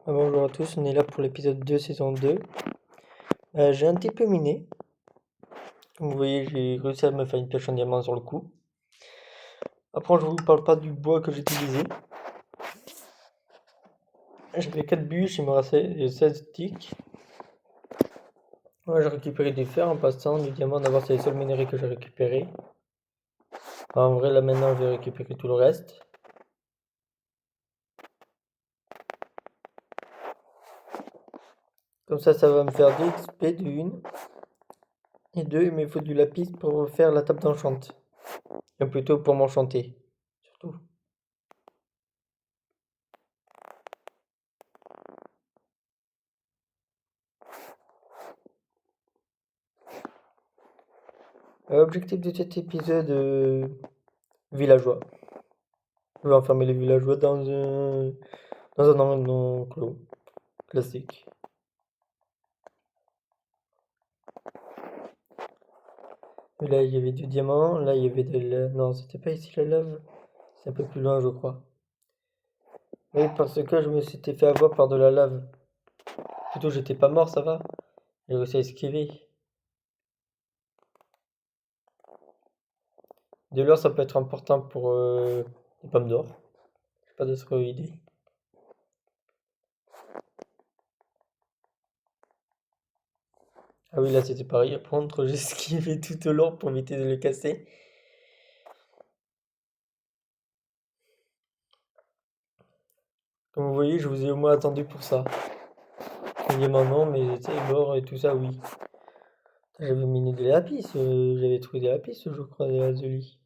Bonjour à tous, on est là pour l'épisode 2, saison 2. J'ai un petit peu miné. Comme vous voyez, j'ai réussi à me faire une pioche en diamant sur le coup. Après, je vous parle pas du bois que j'ai utilisé. J'avais 4 bûches, il me restait 16 sticks. Moi, j'ai récupéré du fer en passant, du diamant. D'abord, c'est les seuls minerais que j'ai récupérés. En vrai, là maintenant, je vais récupérer tout le reste. Comme ça va me faire 2 XP de 1. Et 2, il me faut du lapis pour faire la table d'enchant. Et plutôt pour m'enchanter, surtout. Objectif de cet épisode, villageois. Je vais enfermer les villageois dans un enclos classique. Et là, il y avait du diamant. Là, il y avait de la... Non, c'était pas ici la lave. C'est un peu plus loin, je crois. Oui, parce que je me suis fait avoir par de la lave. Plutôt, j'étais pas mort, ça va. J'ai réussi à esquiver. De l'or, ça peut être important pour les pommes d'or. J'ai pas d'autre idée. Ah oui, là, c'était pareil. Par contre, j'ai esquivé tout au long pour éviter de les casser. Comme vous voyez, je vous ai au moins attendu pour ça. Le diamant, non, mais tu sais, l'or et tout ça, oui. J'avais miné des lapis, j'avais trouvé des lapis, je crois, des lazuli.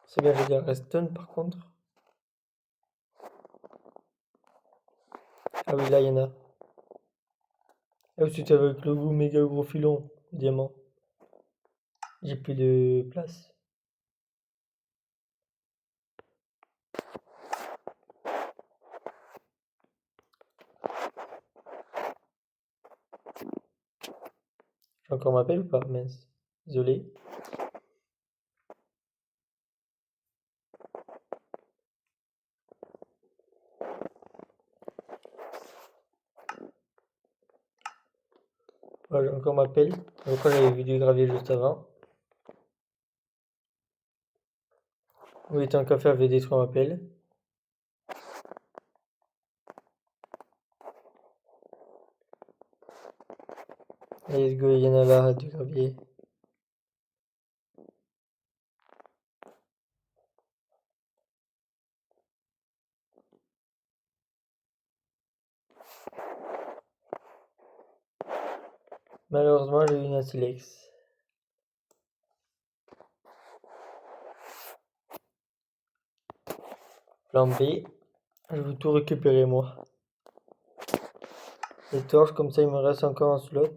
C'est bien, j'ai des redstone par contre. Ah oui, là, il y en a. Ah oui, c'était avec le méga gros filon, diamant. J'ai plus de place. J'ai encore ma pelle ou pas? Mince. Désolé. Voilà, j'ai encore ma pelle. Je crois que j'avais vu du gravier juste avant. Oui, tant qu'à faire, je vais détruire ma pelle. Let's go, il y en a là, du gravier. Malheureusement, j'ai eu une silex. Plan B, je veux tout récupérer moi. Les torches, comme ça, il me reste encore un slot.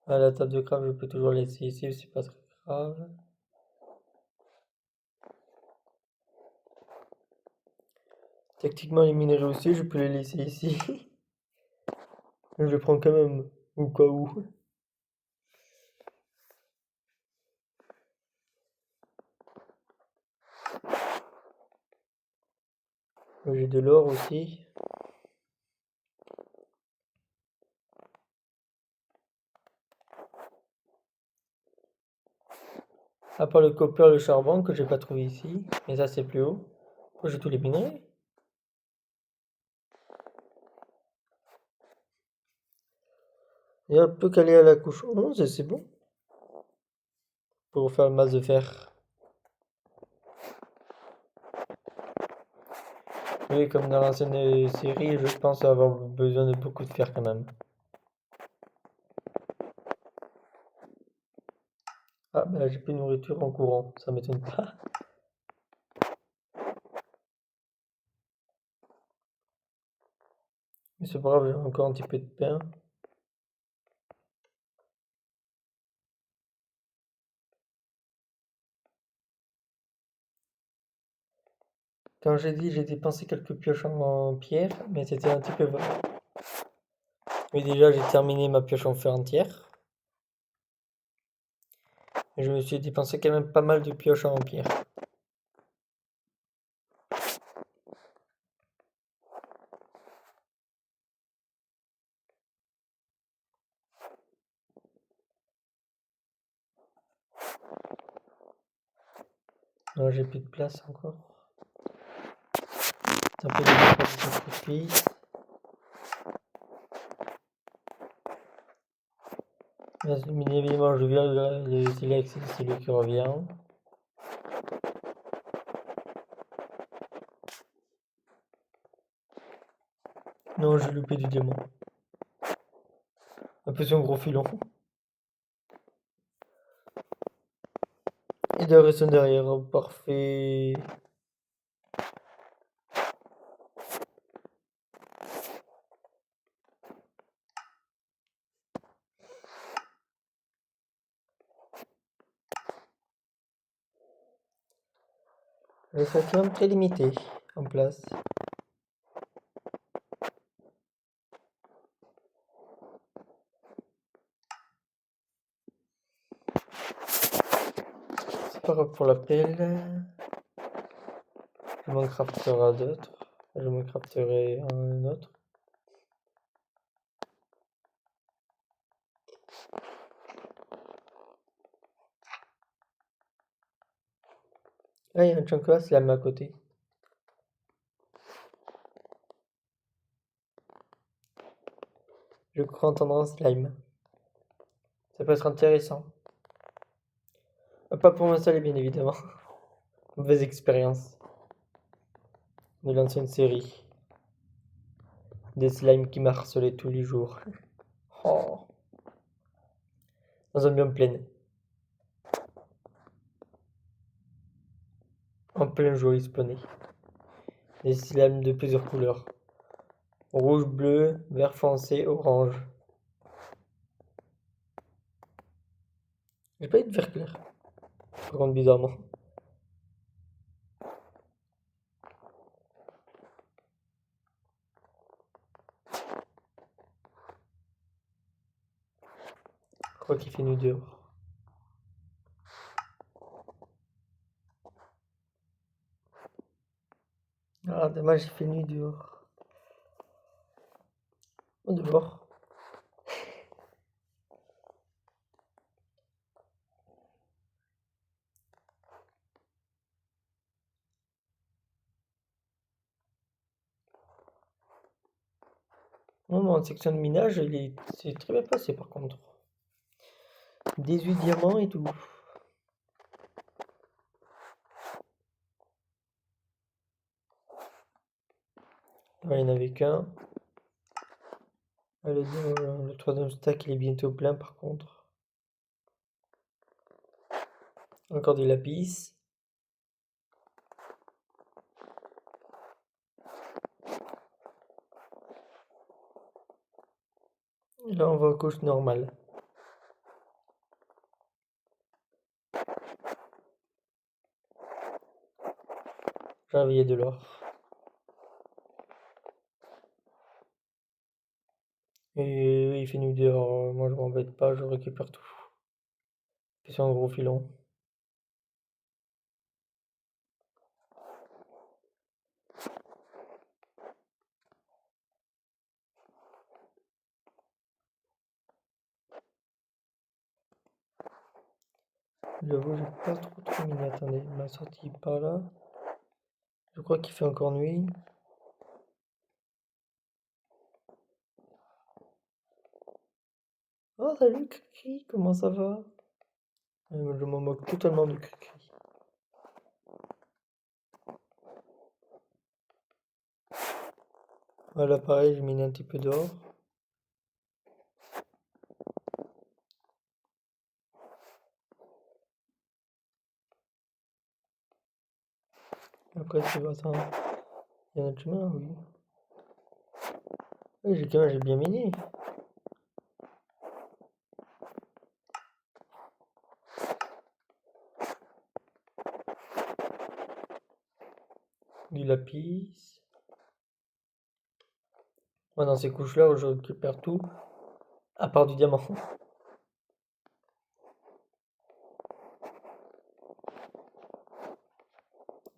Ah, la table de craft, je peux toujours laisser ici, c'est pas très grave. Tactiquement, les minerais aussi, je peux les laisser ici. Je les prends quand même, au cas où. J'ai de l'or aussi. À part le copper, le charbon que j'ai pas trouvé ici. Mais ça, c'est plus haut. Oh, j'ai tous les minerais. Et un peu calé à la couche 11, et c'est bon. Pour faire le masse de fer. Oui, comme dans l'ancienne série, je pense avoir besoin de beaucoup de fer quand même. Ah, bah j'ai plus de nourriture en courant, ça m'étonne pas. Mais c'est pas grave, j'ai encore un petit peu de pain. Quand j'ai dit j'ai dépensé quelques pioches en pierre, mais c'était un petit peu vrai. Mais déjà j'ai terminé ma pioche en fer entière. Et je me suis dépensé quand même pas mal de pioches en pierre. Non, j'ai plus de place encore. C'est un peu de sacrifice. Bien évidemment, je viens le silex, c'est lui qui revient. Non, j'ai loupé du diamant. Un peu sur un gros filon. Et de rester derrière, parfait. Le saturne très limité en place. C'est pas grave pour la pelle. Je m'en crafterai d'autres. Je m'en crafterai un autre. Ah, il y a un chunkoa slime à côté. Je crois entendre un slime. Ça peut être intéressant. Pas pour m'installer, bien évidemment. Mauvaise expérience de l'ancienne série. Des slimes qui m'harcelaient tous les jours. Oh. Dans un biome plein. En plein jour, ils spawnaient. Des slimes de plusieurs couleurs. Rouge, bleu, vert foncé, orange. J'ai pas eu de vert clair. Par contre, bizarrement. Je crois qu'il fait nuit dehors. Ah, dommage, il fait nuit dehors. Oh, dehors. Non, mais en section de minage, c'est très bien passé par contre. 18 diamants et tout. Ouais, il n'y en avait qu'un. Le troisième stack, il est bientôt plein par contre. Encore du lapis. Et là, on va aux couches normales. J'avais de l'or. Et oui, il fait nuit dehors. Moi, je m'embête pas, je récupère tout. C'est un gros filon. J'avoue, j'ai pas trop miné. Attendez, il m'a sorti par là. Je crois qu'il fait encore nuit. Oh, salut Cricri, comment ça va? Je m'en moque totalement de Cricri. Voilà, pareil, je mine un petit peu d'or. Après, c'est pas ça. Il y a un autre chemin, oui. Oui, j'ai bien miné. Du lapis. Moi, dans ces couches-là, je récupère tout, à part du diamant.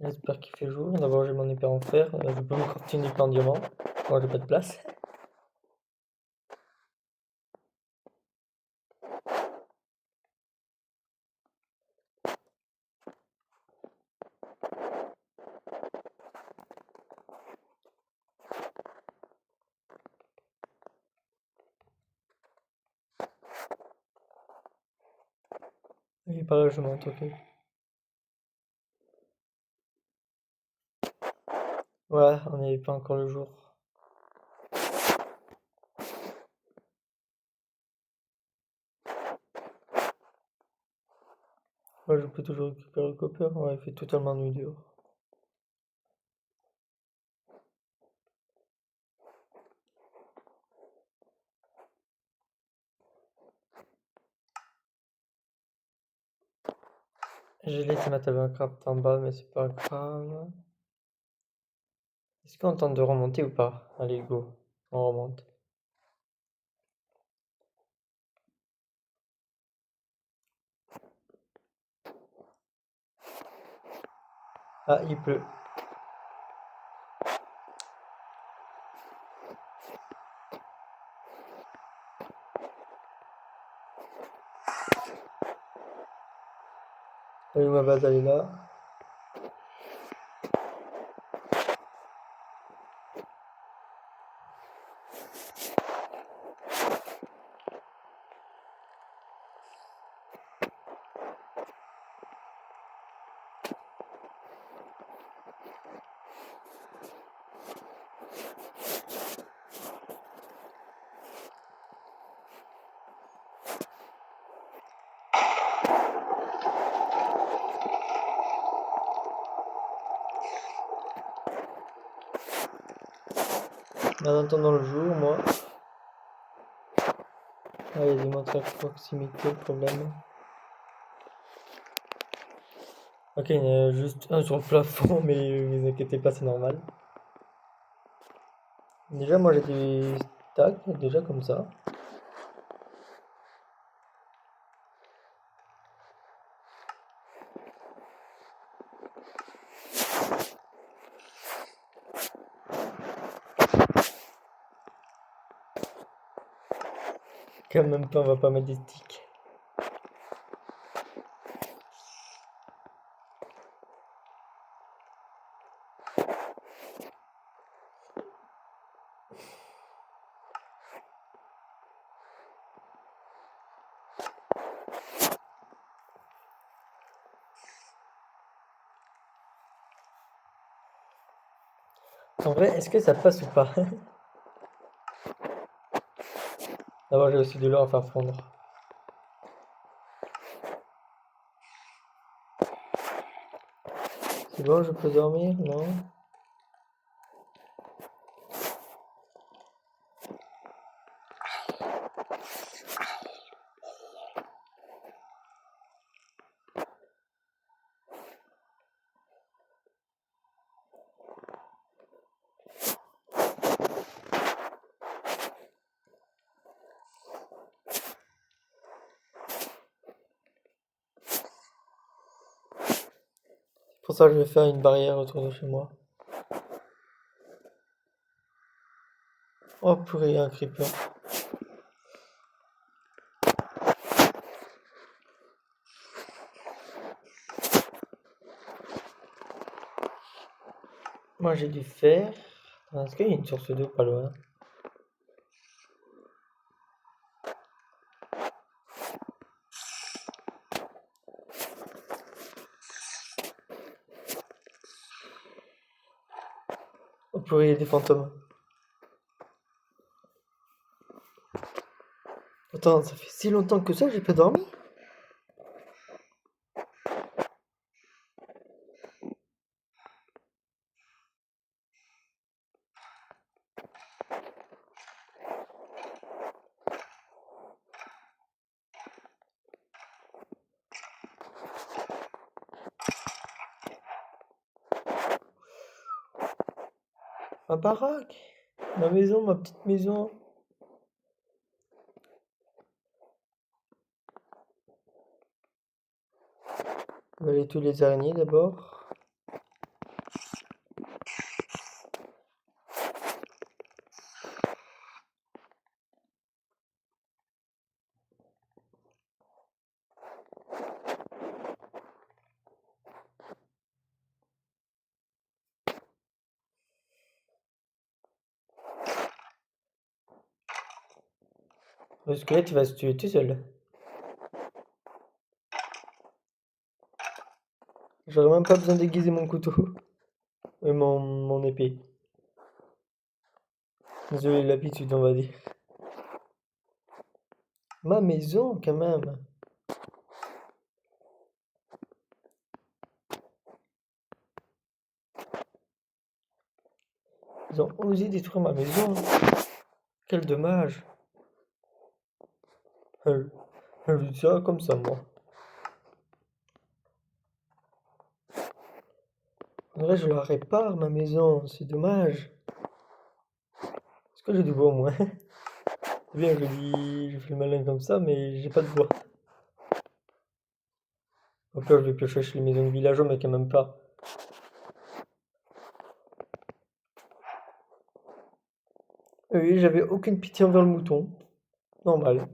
J'espère qu'il fait jour. D'abord, j'ai mon épée en fer. Je peux me crafter une épée en diamant. Moi, j'ai pas de place. Et par là, je monte, ok. Ouais, on n'y avait pas encore le jour. Ouais, je peux toujours récupérer le copper. Ouais, il fait totalement nuit dehors. J'ai laissé ma table à craft en bas, mais c'est pas grave. Est-ce qu'on tente de remonter ou pas? Allez, go. On remonte. Ah, il pleut. Oui, ma base, elle est là. En attendant le jour, moi. Ah, il y a des montres à proximité, le problème. Ok, il y en a juste un sur le plafond, mais vous inquiétez pas, c'est normal. Déjà, moi j'ai des stacks, déjà comme ça. Quand même pas, on va pas mettre des sticks. En vrai, est-ce que ça passe ou pas? D'abord, j'ai aussi de l'or à faire fondre. C'est bon, je peux dormir? Non? Pour ça, je vais faire une barrière autour de chez moi. Oh purée, un creeper. Moi j'ai du fer. Est-ce qu'il y a une source d'eau pas loin? Oh purée, il y a des fantômes. Attends, ça fait si longtemps que ça, j'ai pas dormi? Ma baraque, ma maison, ma petite maison. On va aller tous les araignées d'abord. Le squelette il va se tuer tout seul. J'aurais même pas besoin d'aiguiser mon couteau. Et mon épée. Désolé l'habitude on va dire. Ma maison quand même. Ils ont osé détruire ma maison. Quel dommage. Je dis ça comme ça moi. En vrai je la répare ma maison, c'est dommage. Est-ce que j'ai du bois au moins? C'est bien, je fais le malin comme ça, mais j'ai pas de bois. Au pire, je vais piocher chez les maisons de villageois, mais quand même pas. Oui, j'avais aucune pitié envers le mouton. Normal.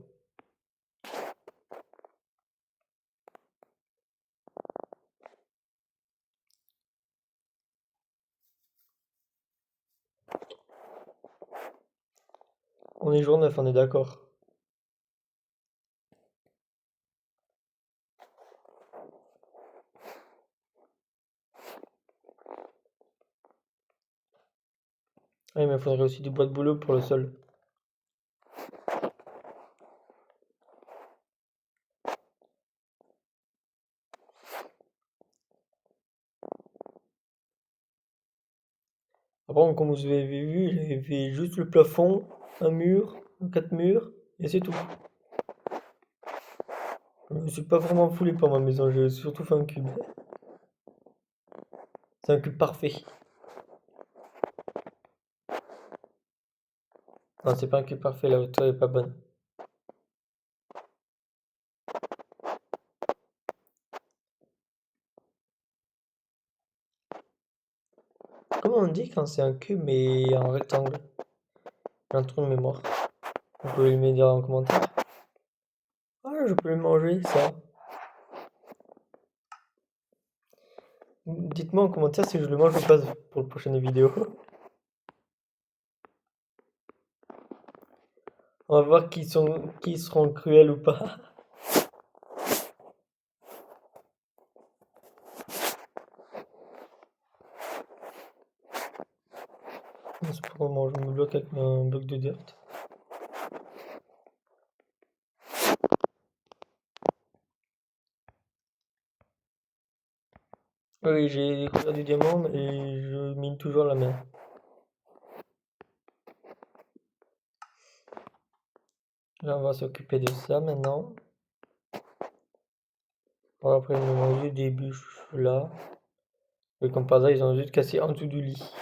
On est jour 9, on est d'accord. Oui, mais il faudrait aussi du bois de boulot pour le sol. Après, comme vous avez vu, j'avais fait juste le plafond, un mur, 4 murs, et c'est tout. Je me suis pas vraiment foulé par ma maison, j'ai surtout fait un cube. C'est un cube parfait. Non, c'est pas un cube parfait, la hauteur est pas bonne. Comment on dit quand c'est un cube mais un rectangle? J'ai un trou de mémoire. Vous pouvez me dire en commentaire. Ah, je peux le manger, ça. Dites-moi en commentaire si je le mange ou pas pour la prochaine vidéo. On va voir qui seront cruels ou pas. C'est pour comment je me bloque avec un bloc de dirt. Oui, j'ai découvert du diamant et je mine toujours la main. Là, on va s'occuper de ça maintenant. Bon, après, on va manger des bûches là. Et comme par hasard, ils ont juste cassé en dessous du lit.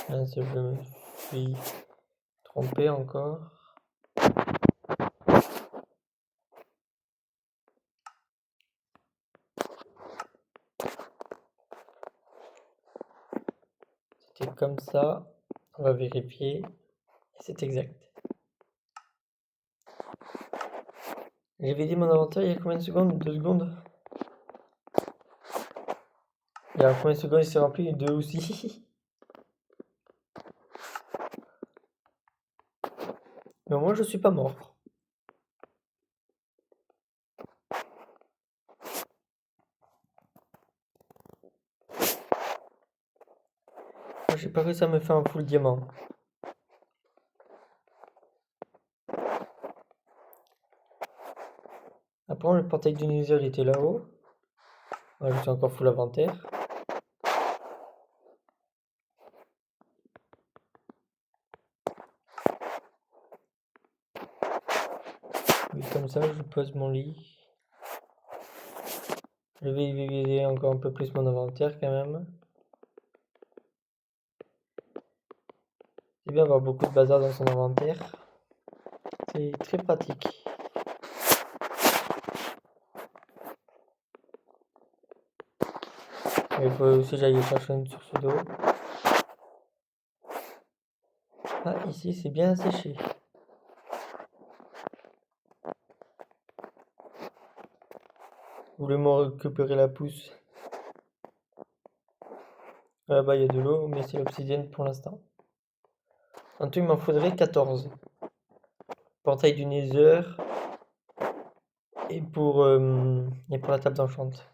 Mince, je me suis trompé encore. C'était comme ça. On va vérifier. Et c'est exact. J'avais dit mon inventaire il y a combien de secondes? 2 secondes? Il y a combien de secondes il s'est rempli? 2 aussi. Mais moi je suis pas mort. J'ai pas réussi à me faire un full diamant. Après le portail du Nether il était là-haut. Moi je suis encore full inventaire. Oui, comme ça je pose mon lit. Je vais viser encore un peu plus mon inventaire quand même. C'est bien d'avoir beaucoup de bazar dans son inventaire. C'est très pratique. Il faut aussi que j'aille chercher une source d'eau. Ah, ici c'est bien séché. Voulez-moi récupérer la pousse? Là-bas il y a de l'eau, mais c'est l'obsidienne pour l'instant. En tout, il m'en faudrait 14. Portail du Nether. Et pour la table d'enchante.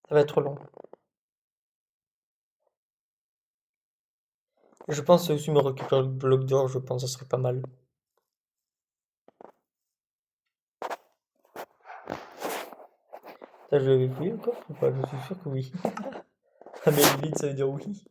Ça va être long. Je pense aussi me récupérer le bloc d'or, je pense que ça serait pas mal. Ça, je l'avais fouillé le coffre ou pas? Je suis sûr que oui. Ah mais vite, ça veut dire oui.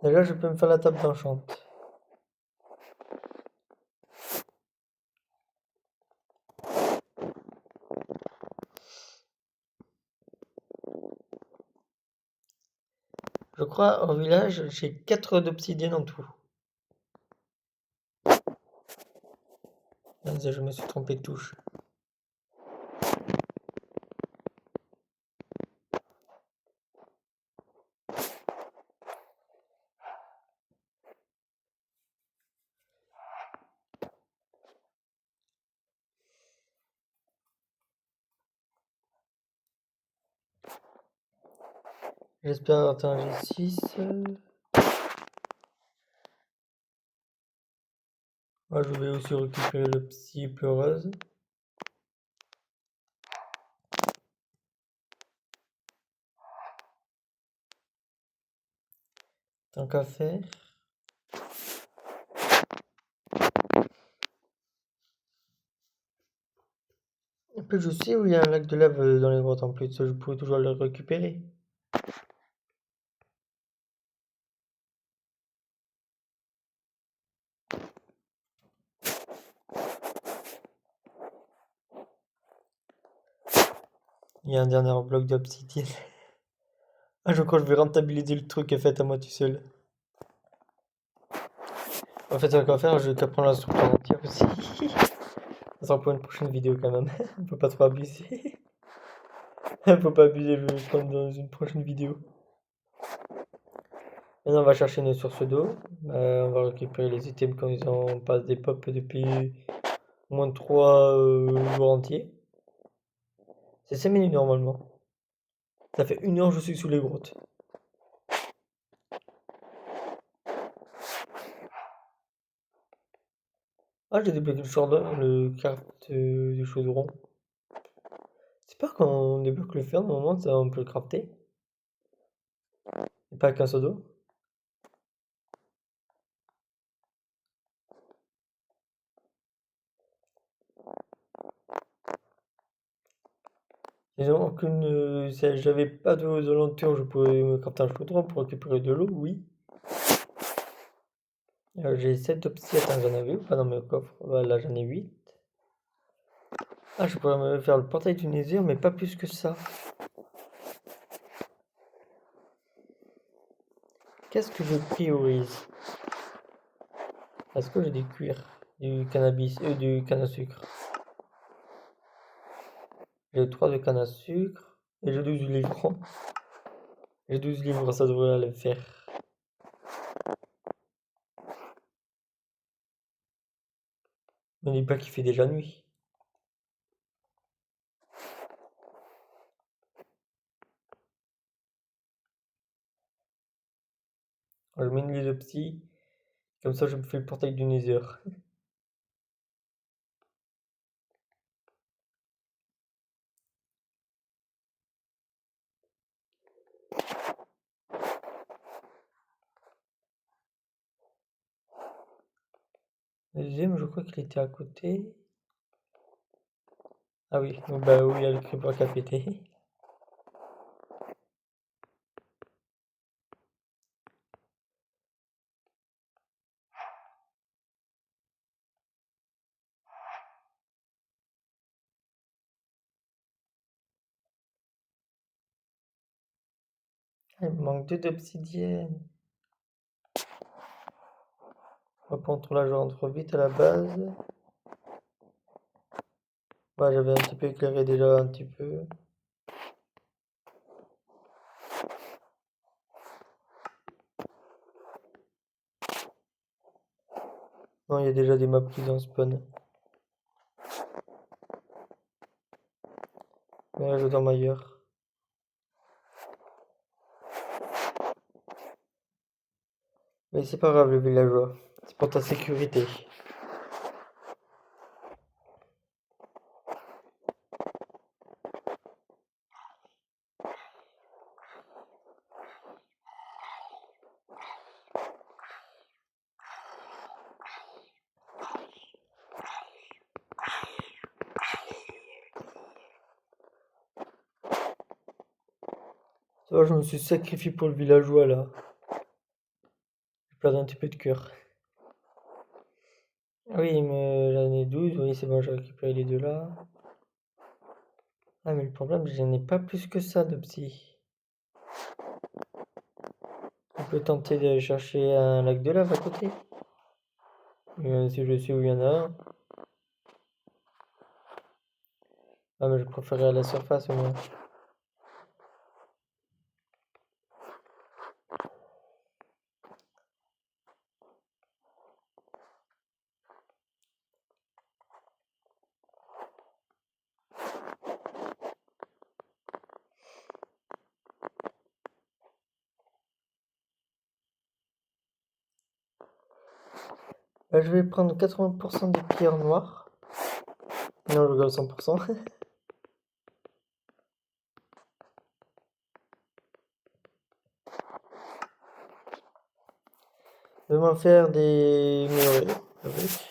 Déjà, je peux me faire la table d'enchante. Je crois au village, j'ai 4 d'obsidienne en tout. Ah, je me suis trompé de touche. J'espère atteindre G6. Moi, je vais aussi récupérer le psy pleureuse. Tant qu'à faire. En plus, je sais où il y a un lac de lave dans les grottes en plus, je pourrais toujours le récupérer. Il y a un dernier bloc d'obsidienne. Ah, je crois que je vais rentabiliser le truc et fait à moi tout seul. En fait, ça va faire, je vais t'apprendre la structure entière aussi. Ça sera pour une prochaine vidéo quand même. On peut pas trop abuser. Faut pas abuser, je vais le prendre dans une prochaine vidéo. Maintenant, on va chercher une source d'eau. On va récupérer les items quand ils ont pas des pop depuis moins de 3 jours entiers. C'est 5 minutes normalement. Ça fait 1 heure que je suis sous les grottes. Ah, j'ai débloqué le chardon, le carte du chaudron. C'est pas quand on débloque le fer, normalement, ça, on peut le crafter. Et pas avec un seau d'eau. Disons aucune. Si j'avais pas d'eau aux alentours, je pouvais me crafter un chaudron pour récupérer de l'eau, oui. J'ai 7 obsidiennes, attends, j'en avais ou pas dans mes coffres? Voilà, j'en ai 8. Ah, je pourrais me faire le portail du Nether, mais pas plus que ça. Qu'est-ce que je priorise? Est-ce que j'ai du cuir, du cannabis, du canne à sucre? J'ai 3 de canne à sucre et j'ai 12 livres. J'ai 12 livres, ça devrait aller faire. Mais dis pas qu'il fait déjà nuit. Alors, je mets les psy, comme ça je me fais le portail du Nether. Le deuxième, je crois qu'il était à côté. Ah oui, donc bah oui, il y a le creeper qui a pété. Ah, il me manque 2 d'obsidienne. On va prendre la joie trop vite à la base. Ouais, j'avais un petit peu éclairé déjà, un petit peu. Non, il y a déjà des mobs qui en spawn. Mais là, je dorme ailleurs. Mais c'est pas grave, le villageois. C'est pour ta sécurité. Ça va, je me suis sacrifié pour le villageois là. Je perds un petit peu de cœur. Ah oui, mais j'en ai 12. Oui, c'est bon, j'ai récupéré les deux là. Ah, mais le problème, j'en ai pas plus que ça de psy. On peut tenter d'aller chercher un lac de lave à côté. Si je sais où il y en a un. Ah, mais je préférais à la surface au moins. Bah, je vais prendre 80% des pierres noires. Non, je rigole 100%. Je vais m'en faire des murets avec.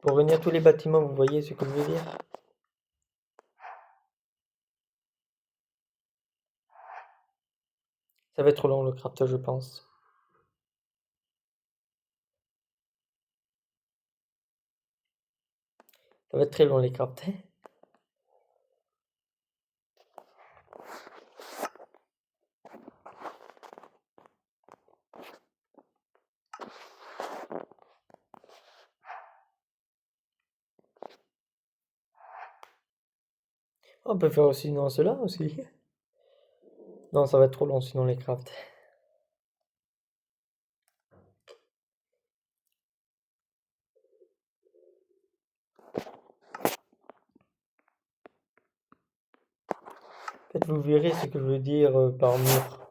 Pour réunir tous les bâtiments, vous voyez ce que je veux dire? Ça va être trop long le craft, je pense. Ça va être très long les crafts. On peut faire aussi dans cela aussi. Non, ça va être trop long sinon les crafts. En fait, vous verrez ce que je veux dire par mur.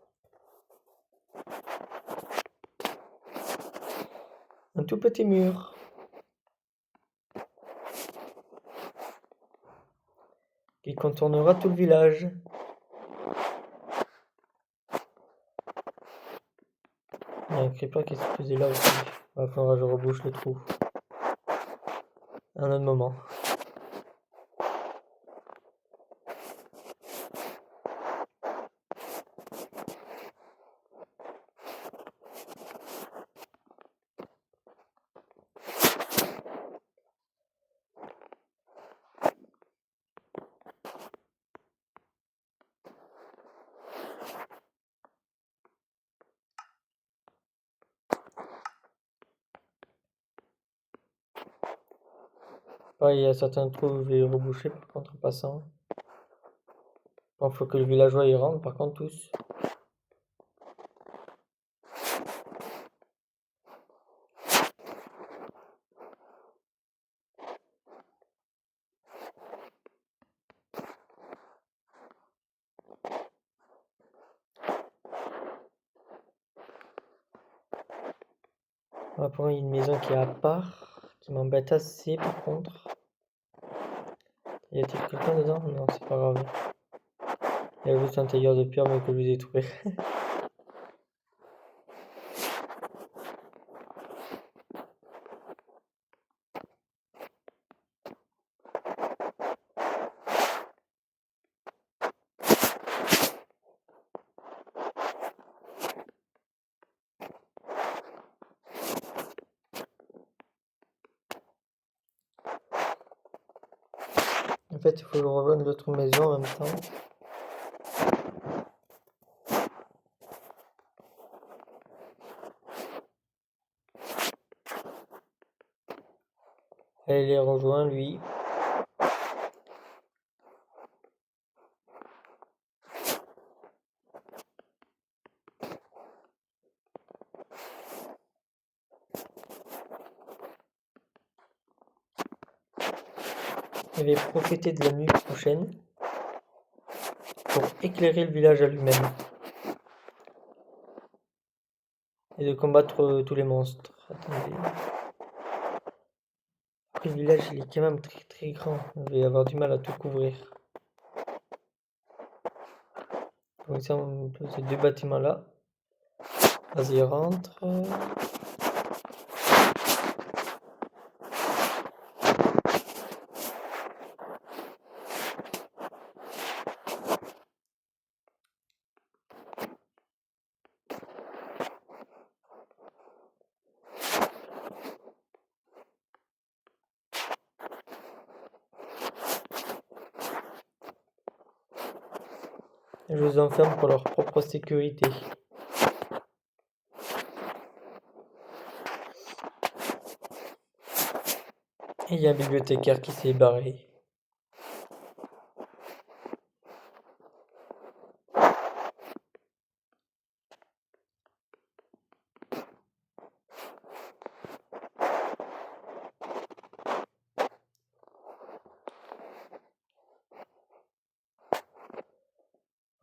Un tout petit mur qui contournera tout le village. Il y a un creeper qui se faisait là aussi. Il va falloir que je rebouche le trou. Un autre moment. Ouais, il y a certains trous où je vais les reboucher par contre en passant. Bon, faut que le villageois y rentre par contre tous. Pour il y a une maison qui est à part, qui m'embête assez par contre. Y a-t-il quelqu'un dedans? Non, c'est pas grave. Il y a juste un tailleur de pierre, mais que je vais détruire. En fait, il faut que je rejoigne l'autre maison en même temps. Elle les rejoint, lui. Je vais profiter de la nuit prochaine pour éclairer le village à lui-même et de combattre tous les monstres. Attendez. Après, le village, il est quand même très très grand. Je vais avoir du mal à tout couvrir. Donc ça, on peut ces deux bâtiments là. Vas-y, rentre. Je les enferme pour leur propre sécurité. Et il y a un bibliothécaire qui s'est barré.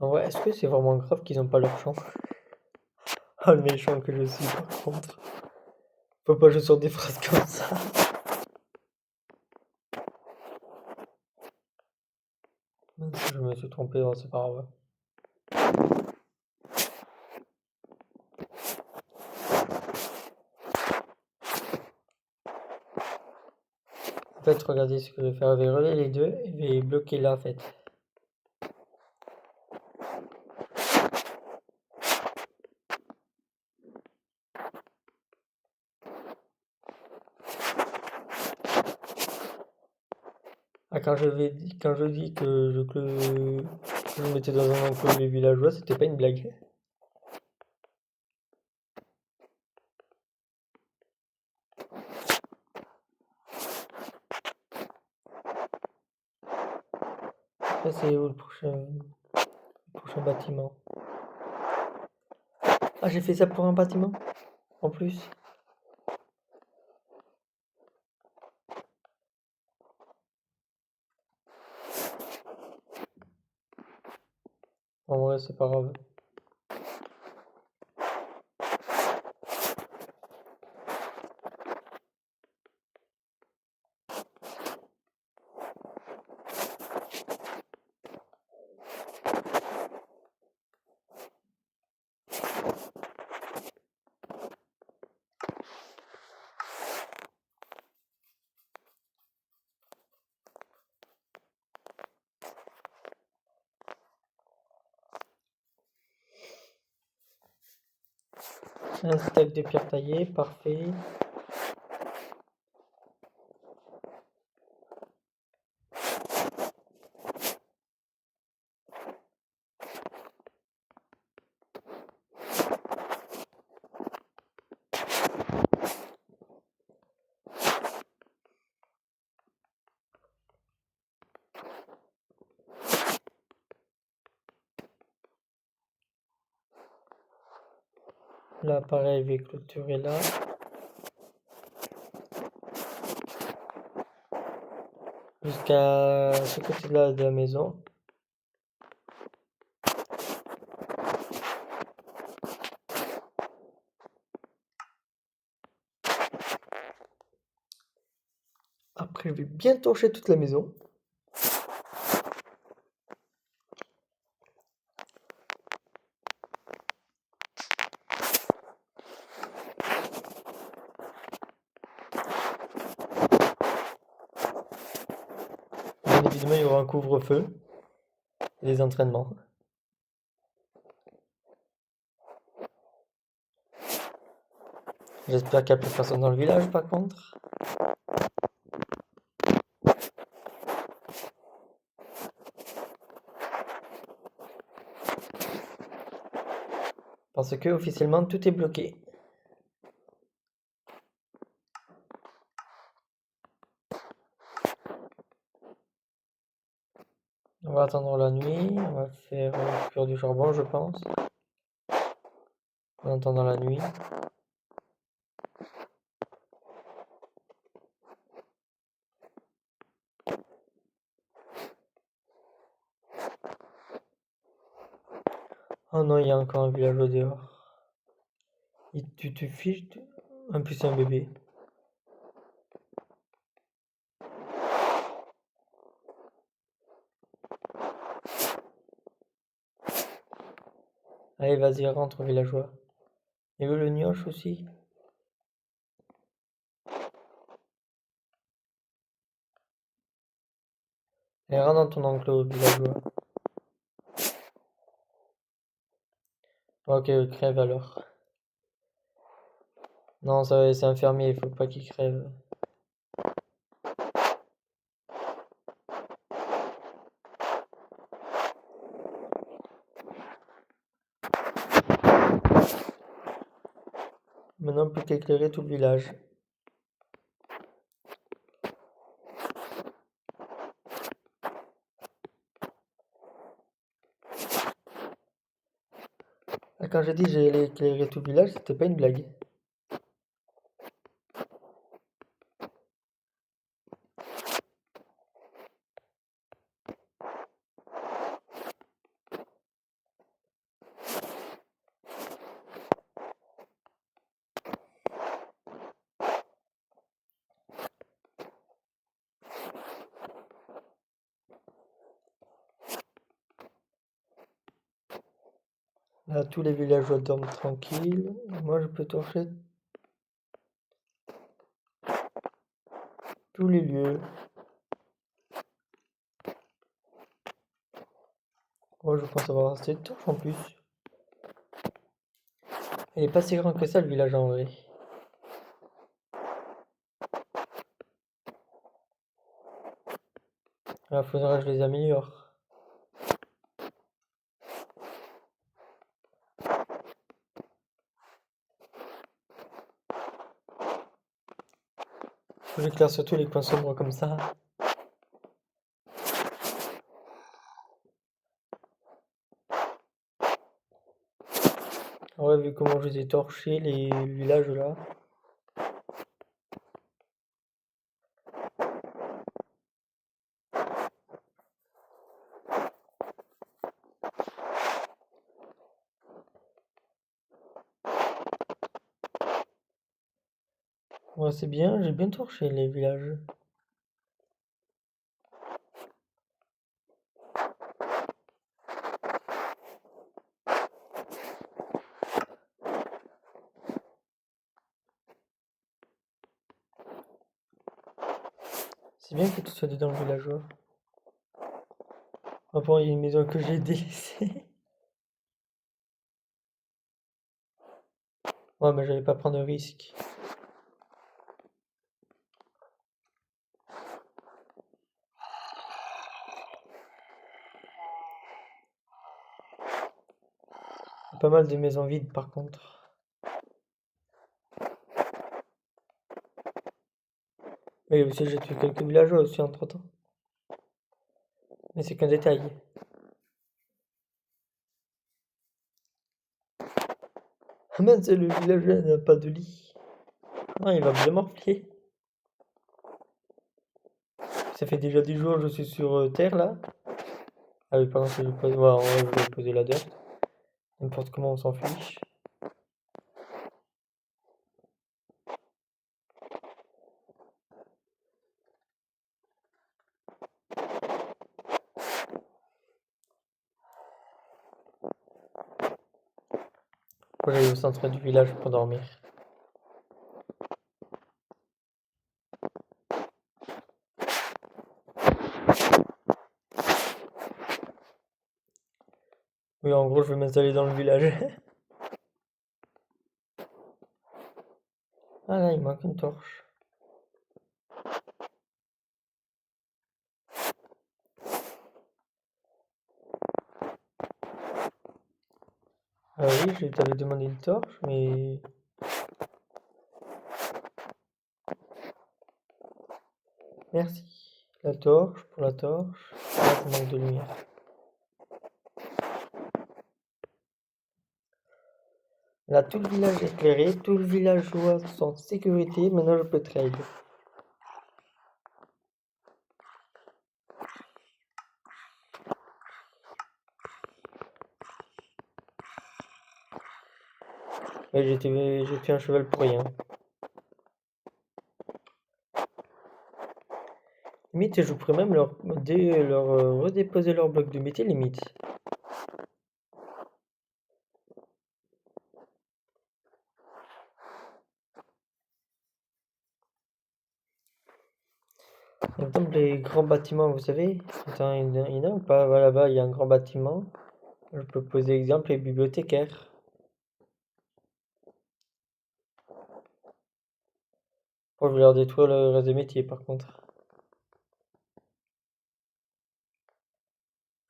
En vrai, est-ce que c'est vraiment grave qu'ils n'ont pas leur champ? Oh, le méchant que je suis, par contre. Faut pas jouer sur des phrases comme ça. Mince, je me suis trompé, oh, c'est pas grave. En fait, regardez ce que je vais faire. Je vais relayer les deux et je vais bloquer là, en fait. Ah, quand je dis que je me mettais dans un enclos les villageois, c'était pas une blague. Là, c'est où le prochain bâtiment? Ah, j'ai fait ça pour un bâtiment? En plus? En vrai, c'est pas grave. Un stack de pierre taillée, parfait. Là, pareil, je vais clôturer là. Jusqu'à ce côté-là de la maison. Après, je vais bien torcher toute la maison. puis demain, il y aura un couvre-feu et des entraînements. J'espère qu'il n'y a plus personne dans le village, par contre. Parce que, officiellement, tout est bloqué. On va attendre la nuit, on va faire cuire du charbon, je pense. En attendant la nuit. Oh non, il y a encore un villageois dehors. Tu te fiches En plus, c'est un bébé. Allez, vas-y, rentre, villageois. Il veut le gnoche aussi. Allez, rentre dans ton enclos, villageois. Ok, crève alors. Non, ça c'est un fermier, il faut pas qu'il crève. Maintenant, on peut qu'éclairer tout le village. Ah, quand j'ai dit j'ai éclairé tout le village, c'était pas une blague. Là, tous les villageois dorment tranquilles. Moi, je peux torcher tous les lieux. Moi, je pense avoir assez de torches en plus. Il est pas si grand que ça, le village en vrai. Il faudra que je les améliore. Faut que j'éclaire surtout les coins sombres comme ça. Ouais, vu comment je les ai torchés, les villages là. Ouais, c'est bien, j'ai bien torché les villages. C'est bien que tout soit dedans le villageois. Après, il y a une maison que j'ai délaissée. Ouais, mais j'allais pas prendre de risque. Il y a pas mal de maisons vides par contre. Mais aussi, j'ai tué quelques villageois aussi entre temps. Mais c'est qu'un détail. Ah mince, le villageois n'a pas de lit. Ah, il va bien morfler. Ça fait déjà 10 jours que je suis sur Terre là. Ah oui, pardon, je vais poser, ouais, en vrai, je vais poser la dirt. N'importe comment, on s'en fiche. Faut que j'aille au centre du village pour dormir. Oui, en gros, je vais m'installer dans le village. Ah là, il manque une torche. Ah oui, je t'avais demandé une torche, mais... Merci. La torche, pour la torche. Ah, ça manque de lumière. Là, tout le village est éclairé, tout le villageois sont en sécurité. Maintenant, je peux trade. Ouais, j'ai tué un cheval pour rien. Limite, je pourrais même leur redéposer leur bloc de métier, limite. Par exemple, les grands bâtiments, vous savez, attends, il y en a ou pas? Voilà, là-bas, il y a un grand bâtiment. Je peux poser exemple les bibliothécaires. Bon, je vais leur détruire le reste des métiers, par contre.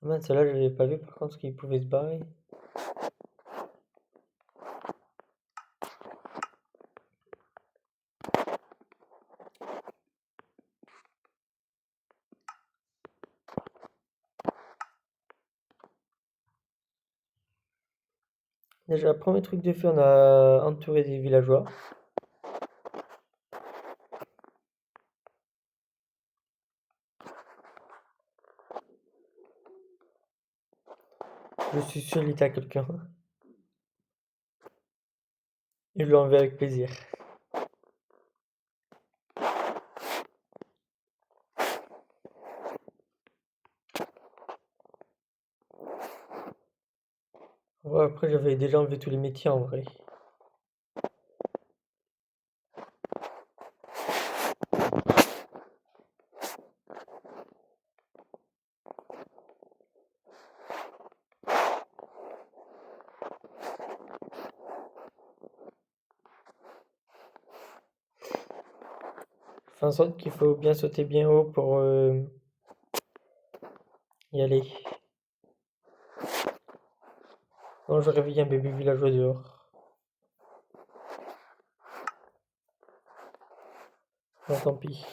Ah mince, celle-là, je l'avais pas vu, par contre, qu'ils pouvaient se barrer. Déjà, premier truc de fait, on a entouré des villageois. Je suis sûr qu'il était à quelqu'un. Et je l'enverrai avec plaisir. Ouais, après, j'avais déjà enlevé tous les métiers en vrai. Je fais en sorte qu'il faut bien sauter bien haut pour y aller. Non, je réveille un bébé villageois dehors. Non, tant pis.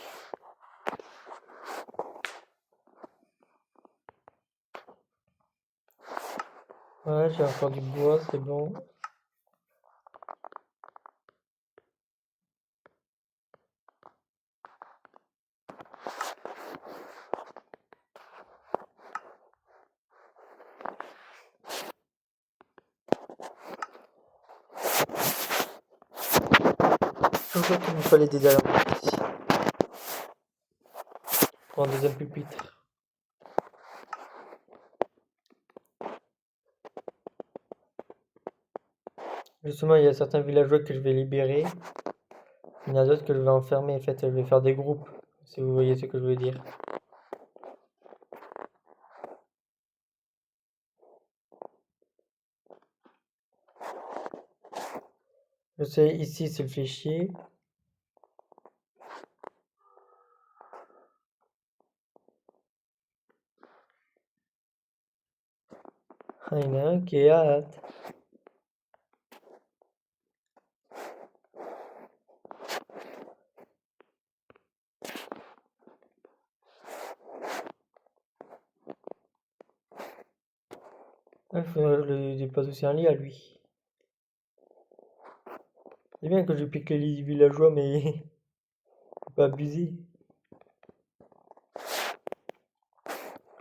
Voilà, j'ai encore du bois, c'est bon. Je crois qu'il me fallait des dalles ici. Pour un deuxième pupitre. Justement, il y a certains villageois que je vais libérer. Il y en a d'autres que je vais enfermer. En fait, je vais faire des groupes. Si vous voyez ce que je veux dire. Je sais, ici, c'est le fichier. Ah, il y en a un qui est à hâte. Il faudrait que je le dépose aussi un lit à lui. C'est bien que je pique les lits villageois, mais faut pas abuser.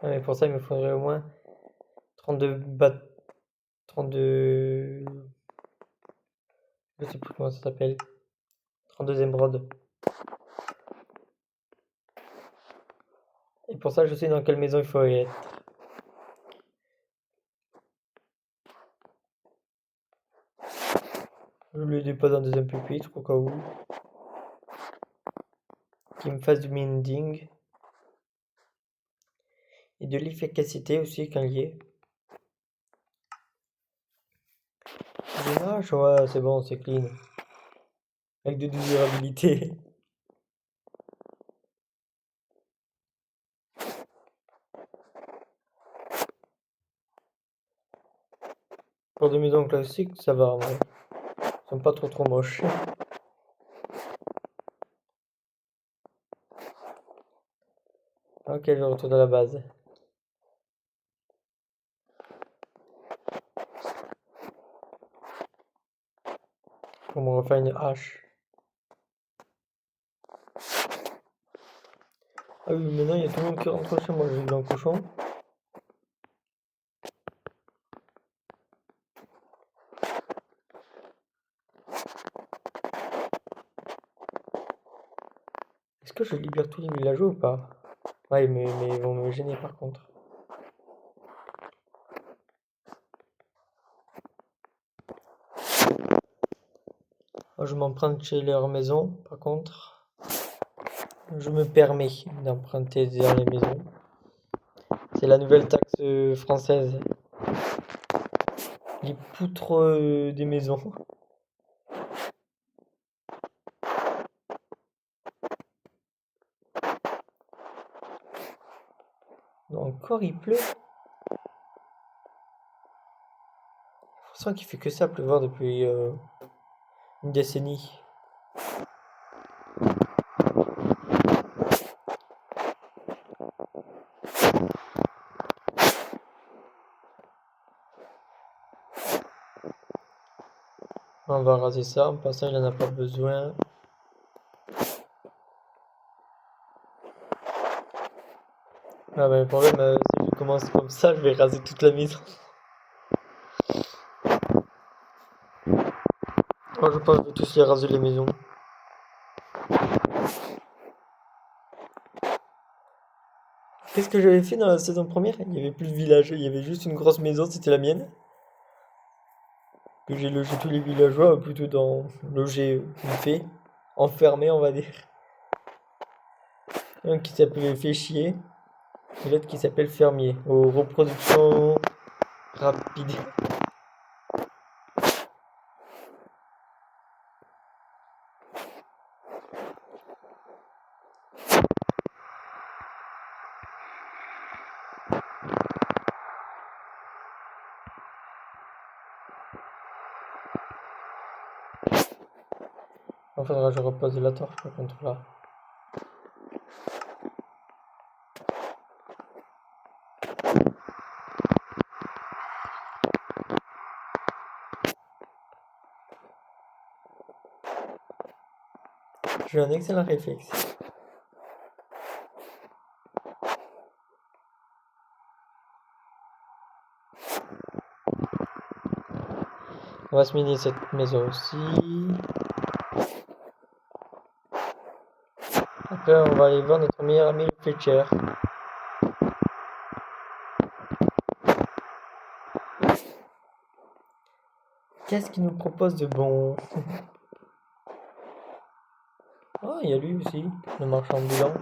Ah, mais pour ça, il me faudrait au moins 32 32... Je sais plus comment ça s'appelle. 32 émeraudes. Et pour ça, je sais dans quelle maison il faut être. Je le dépose dans un deuxième pupitre au cas où. Qu'il me fasse du mending. Et de l'efficacité aussi quand il y est. hache, ouais, c'est bon, c'est clean. Avec de durabilité. Pour des maisons classiques, ça va, en vrai. Ils sont pas trop moches. Ok, je retourne à la base. On me refaire une hache. Ah oui, maintenant il y a tout le monde qui rentre chez moi, j'ai vu un cochon. Est-ce que je libère tous les villageois ou pas? Ouais, mais ils vont me gêner par contre. Moi, je m'emprunte chez leur maison, par contre. Je me permets d'emprunter dans les maisons. C'est la nouvelle taxe française. Les poutres des maisons. Encore il pleut. Je sens qu'il fait que ça pleuvoir depuis une décennie. On va raser ça. En passant, il en a pas besoin. Ah bah, le problème, si je commence comme ça, je vais raser toute la maison. Moi, je pense que je vais tous les raser les maisons. Qu'est-ce que j'avais fait dans la saison première? Il n'y avait plus de village, il y avait juste une grosse maison, c'était la mienne. Que j'ai logé tous les villageois, plutôt dans logé fait, enfermé, on va dire. Un qui s'appelait fait chier, et l'autre qui s'appelle fermier, aux reproductions rapides. Il faudra que je repose la torche par contre là. J'ai un excellent réflexe. On va se miner cette maison aussi. Après, on va aller voir notre meilleur ami le Fletcher. Qu'est-ce qu'il nous propose de bon? Oh, il y a lui aussi, le marchand ambulant.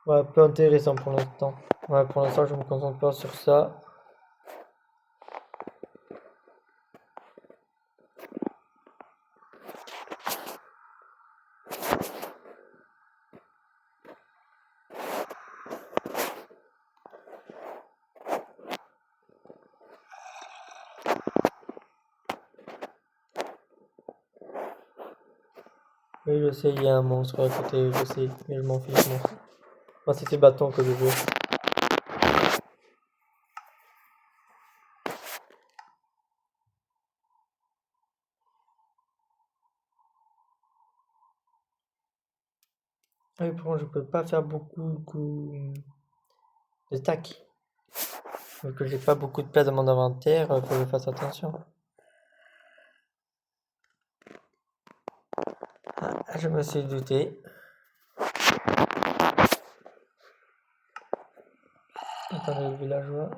Ouais, peu intéressant pour l'instant. Ouais, pour l'instant, je me concentre pas sur ça. Oui, je sais, il y a un monstre à côté, je sais, mais je m'en fiche, moi. Moi, c'est ces bâtons que je veux. Ah oui, par contre, je peux pas faire beaucoup de stacks. Vu que j'ai pas beaucoup de place dans mon inventaire, faut que je fasse attention. Ah, je me suis douté. Attendez, le villageois.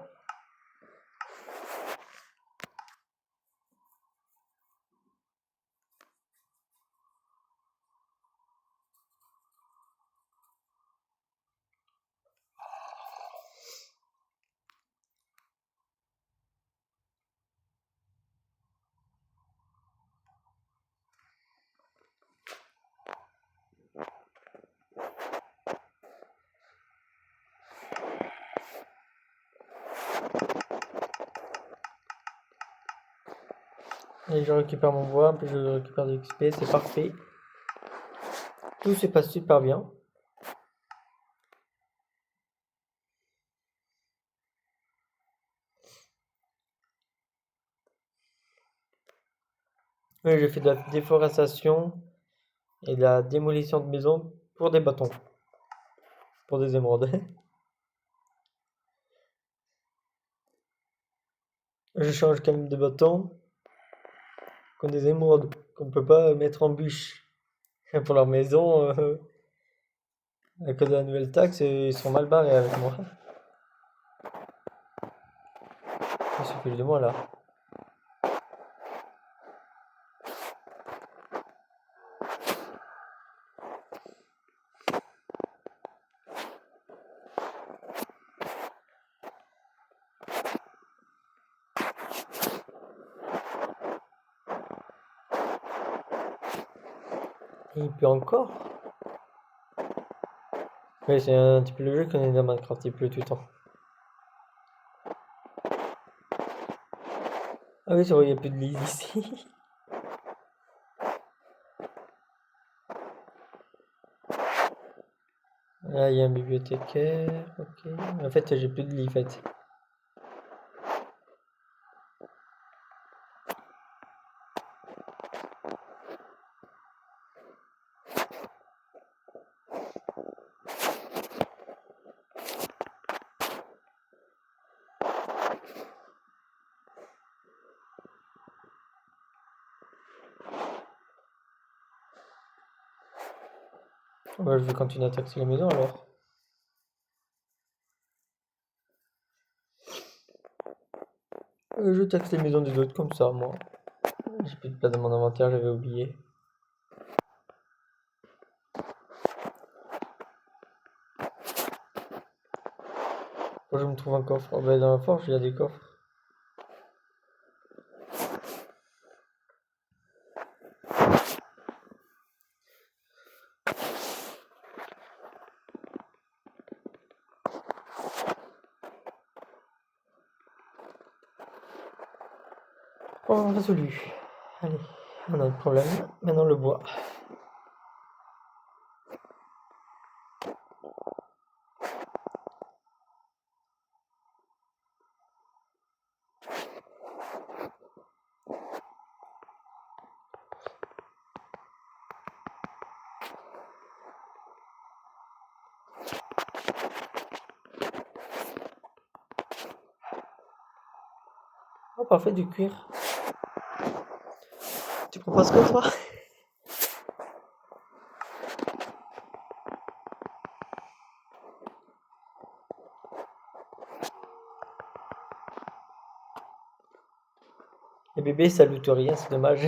Et je récupère mon bois, puis je récupère de l'XP, c'est parfait. Tout se passe super bien. Oui, j'ai fait de la déforestation et de la démolition de maisons pour des bâtons, pour des émeraudes. Je change quand même de bâtons comme des émeraudes qu'on peut pas mettre en bûche. Pour leur maison, à cause de la nouvelle taxe, ils sont mal barrés avec moi. Ils s'occupent de moi là. Et il pleut encore. Oui, c'est un petit peu le jeu qu'on est dans Minecraft, il pleut tout le temps. Ah oui, c'est vrai, il n'y a plus de lise ici. Là, il y a un bibliothécaire, ok. En fait, j'ai plus de lit, en fait. Ouais, je vais continuer à taxer les maisons alors. Je taxe les maisons des autres comme ça, moi. J'ai plus de place dans mon inventaire, j'avais oublié. Moi, je me trouve un coffre. Oh, bah, dans la forge, il y a des coffres. Oh, résolu. Allez, on a un problème. Maintenant, le bois. Oh, parfait, du cuir. Tu proposes quoi, toi? Les bébés, ça loot rien, c'est dommage.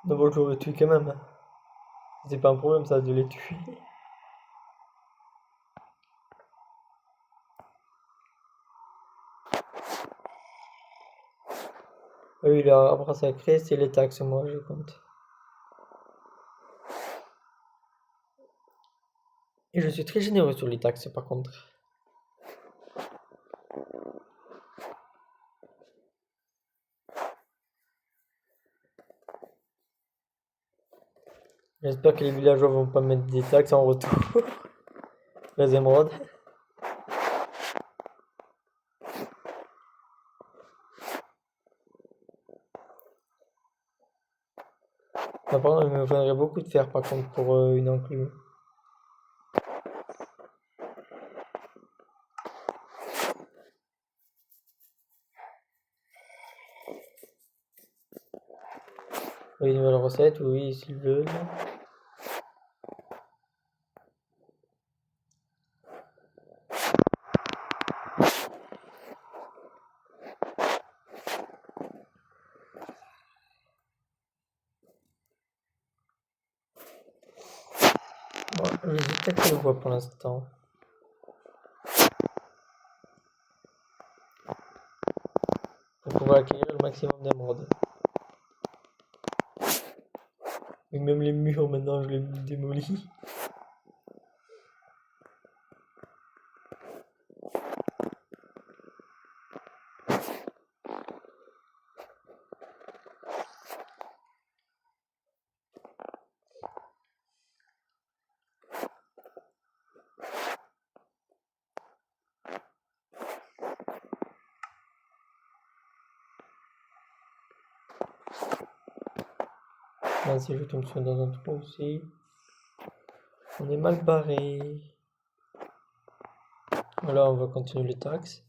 Non, bon, je l'aurais tué quand même. C'est pas un problème, ça, de les tuer. Oui, l'arbre sacré, c'est les taxes, moi, je compte. Et je suis très généreux sur les taxes, par contre. J'espère que les villageois vont pas mettre des taxes en retour. Les émeraudes. Apparemment, il me faudrait beaucoup de fer, par contre, pour une enclume. Oui, une nouvelle recette, oui, s'ils veulent. Bon, je détecte le bois pour l'instant. Pour pouvoir acquérir le maximum d'émeraudes. Et même les murs, maintenant, je les démolis. Là, si je tombe dans un trou aussi, on est mal barré. Voilà, on va continuer les taxes.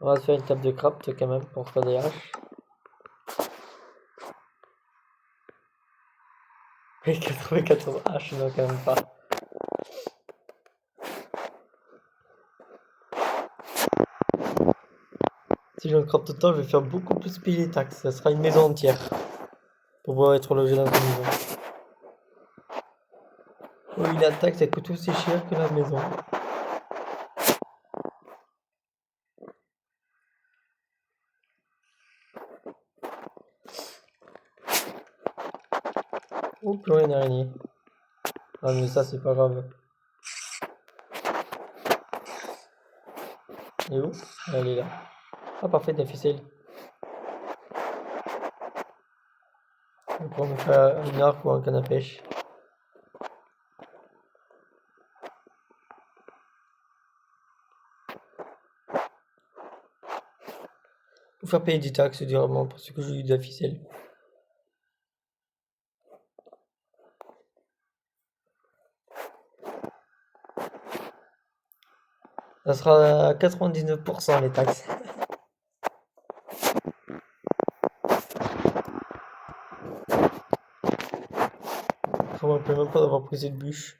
On va se faire une table de craft quand même pour faire des haches. Et 94 haches, non, quand même pas. Si j'en craft autant, je vais faire beaucoup plus payer les taxes. Ça sera une maison entière pour pouvoir être logé dans une maison. Oui, la taxe, elle coûte aussi cher que la maison. Oh, plus rien d'araignée. Ah, mais ça, c'est pas grave. Elle est où? Elle est là. Ah, parfait, de la ficelle. On pourra me faire une arc ou un canne à pêche. Pour faire payer des taxes durablement parce que j'ai eu de la ficelle. Ça sera à 99% les taxes. Je me rappelle même pas d'avoir pris cette bûche.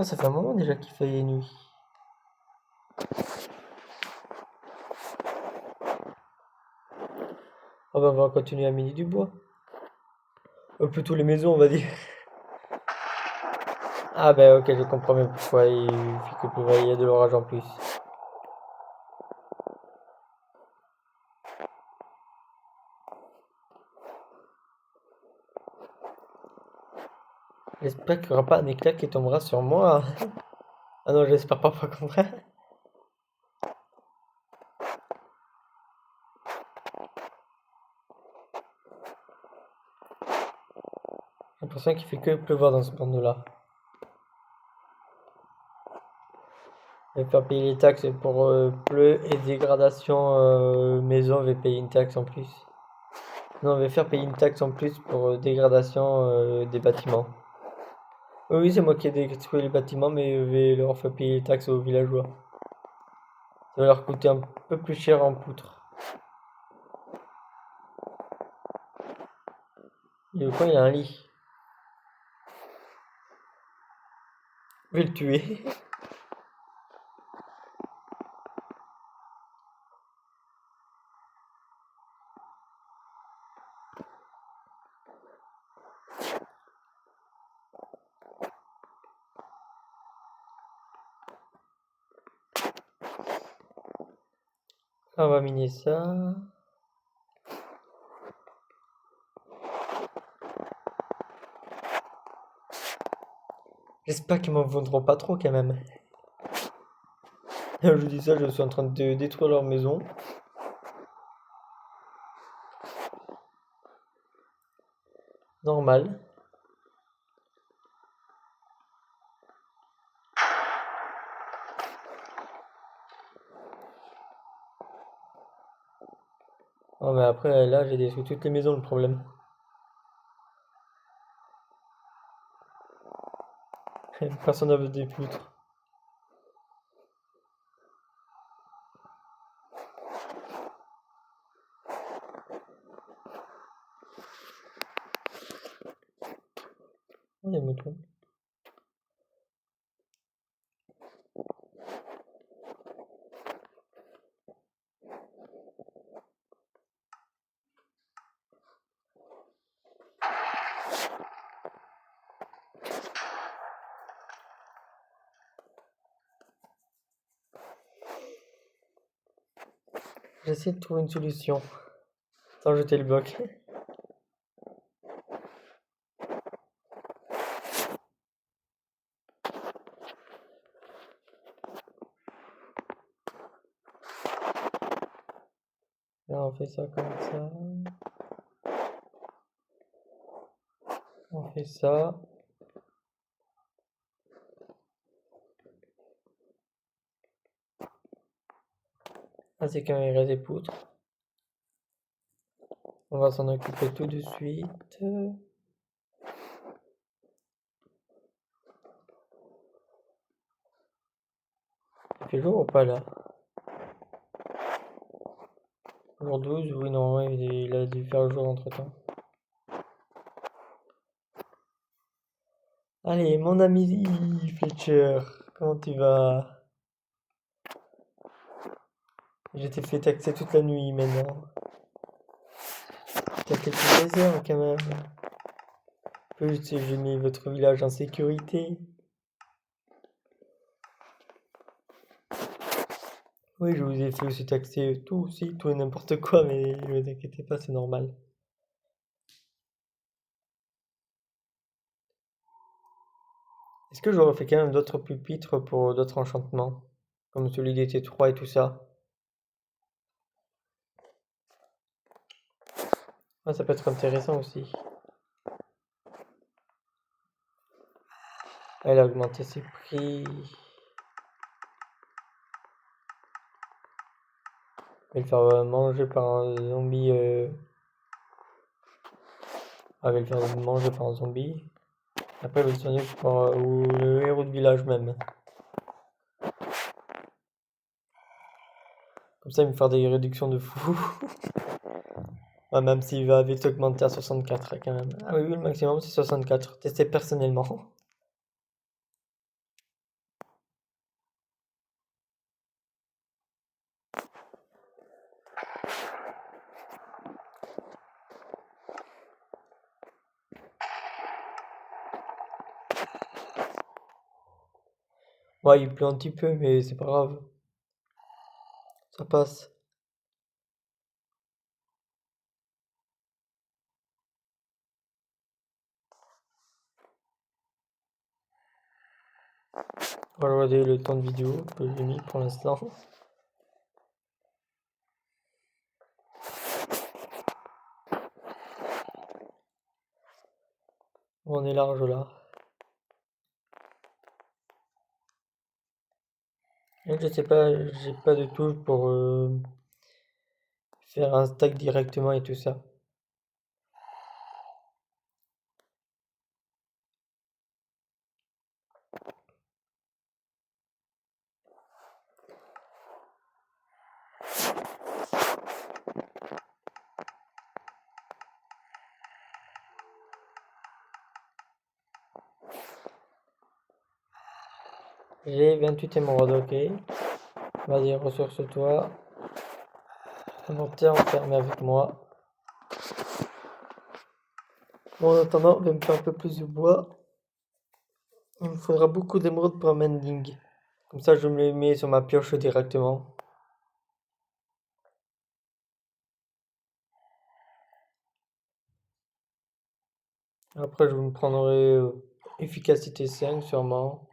Oh, ça fait un moment déjà qu'il fait nuit. Ah bah on va continuer à miner du bois. Plutôt les maisons, on va dire. Ah bah ok, je comprends mieux pourquoi il fait que pleuvoir, il y a de l'orage en plus. J'espère qu'il n'y aura pas un éclair qui tombera sur moi. Ah non, j'espère pas par contre. J'ai l'impression qu'il fait que pleuvoir dans ce bande-là. Je vais faire payer les taxes pour pleu et dégradation maison, je vais payer une taxe en plus. Non, on va faire payer une taxe en plus pour dégradation des bâtiments. Oui, c'est moi qui ai détruit les bâtiments, mais je vais leur faire payer les taxes aux villageois. Ça va leur coûter un peu plus cher en poutre. Et au coin, il y a un lit. Je vais le tuer. On va miner ça. J'espère qu'ils m'en vendront pas trop quand même. Je dis ça, je suis en train de détruire leur maison. Normal. Oh, mais après, là, j'ai détruit toutes les maisons, le problème. Personne n'a veut des poutres. Oh, des moutons. J'essaie de trouver une solution sans jeter le bloc. Là, on fait ça comme ça. On fait ça. Ah, c'est quand il reste des poutres. On va s'en occuper tout de suite. Il fait jour ou pas là? Jour 12, oui, non, il a dû faire jour entre temps. Allez, mon ami Fletcher, comment tu vas? Je t'ai fait taxer toute la nuit maintenant. T'as quelques heures quand même. Plus j'ai mis votre village en sécurité. Oui, je vous ai fait aussi taxer tout aussi, tout et n'importe quoi, mais ne vous inquiétez pas, c'est normal. Est-ce que j'aurais fait quand même d'autres pupitres pour d'autres enchantements? Comme celui des T3 et tout ça? Ah, ça peut être intéressant aussi. Elle a augmenté ses prix. Elle va le faire manger par un zombie. Elle va le faire manger par un zombie. Après, elle va le soigner par ou le héros de village même. Comme ça, il va me faire des réductions de fou. Ouais, même s'il va vite augmenter à 64 quand même. Ah oui, oui, le maximum c'est 64. Testé personnellement. Ouais, il pleut un petit peu, mais c'est pas grave. Ça passe. On va regarder le temps de vidéo que j'ai mis pour l'instant. On est large là. Et je sais pas, j'ai pas de touche pour faire un stack directement et tout ça. J'ai 28 émeraudes, ok. Vas-y, ressource-toi. Inventaire enfermé avec moi. Bon, en attendant, je vais me faire un peu plus de bois. Il me faudra beaucoup d'émeraudes pour un mending. Comme ça, je me les mets sur ma pioche directement. Après, je me prendrai efficacité 5 sûrement.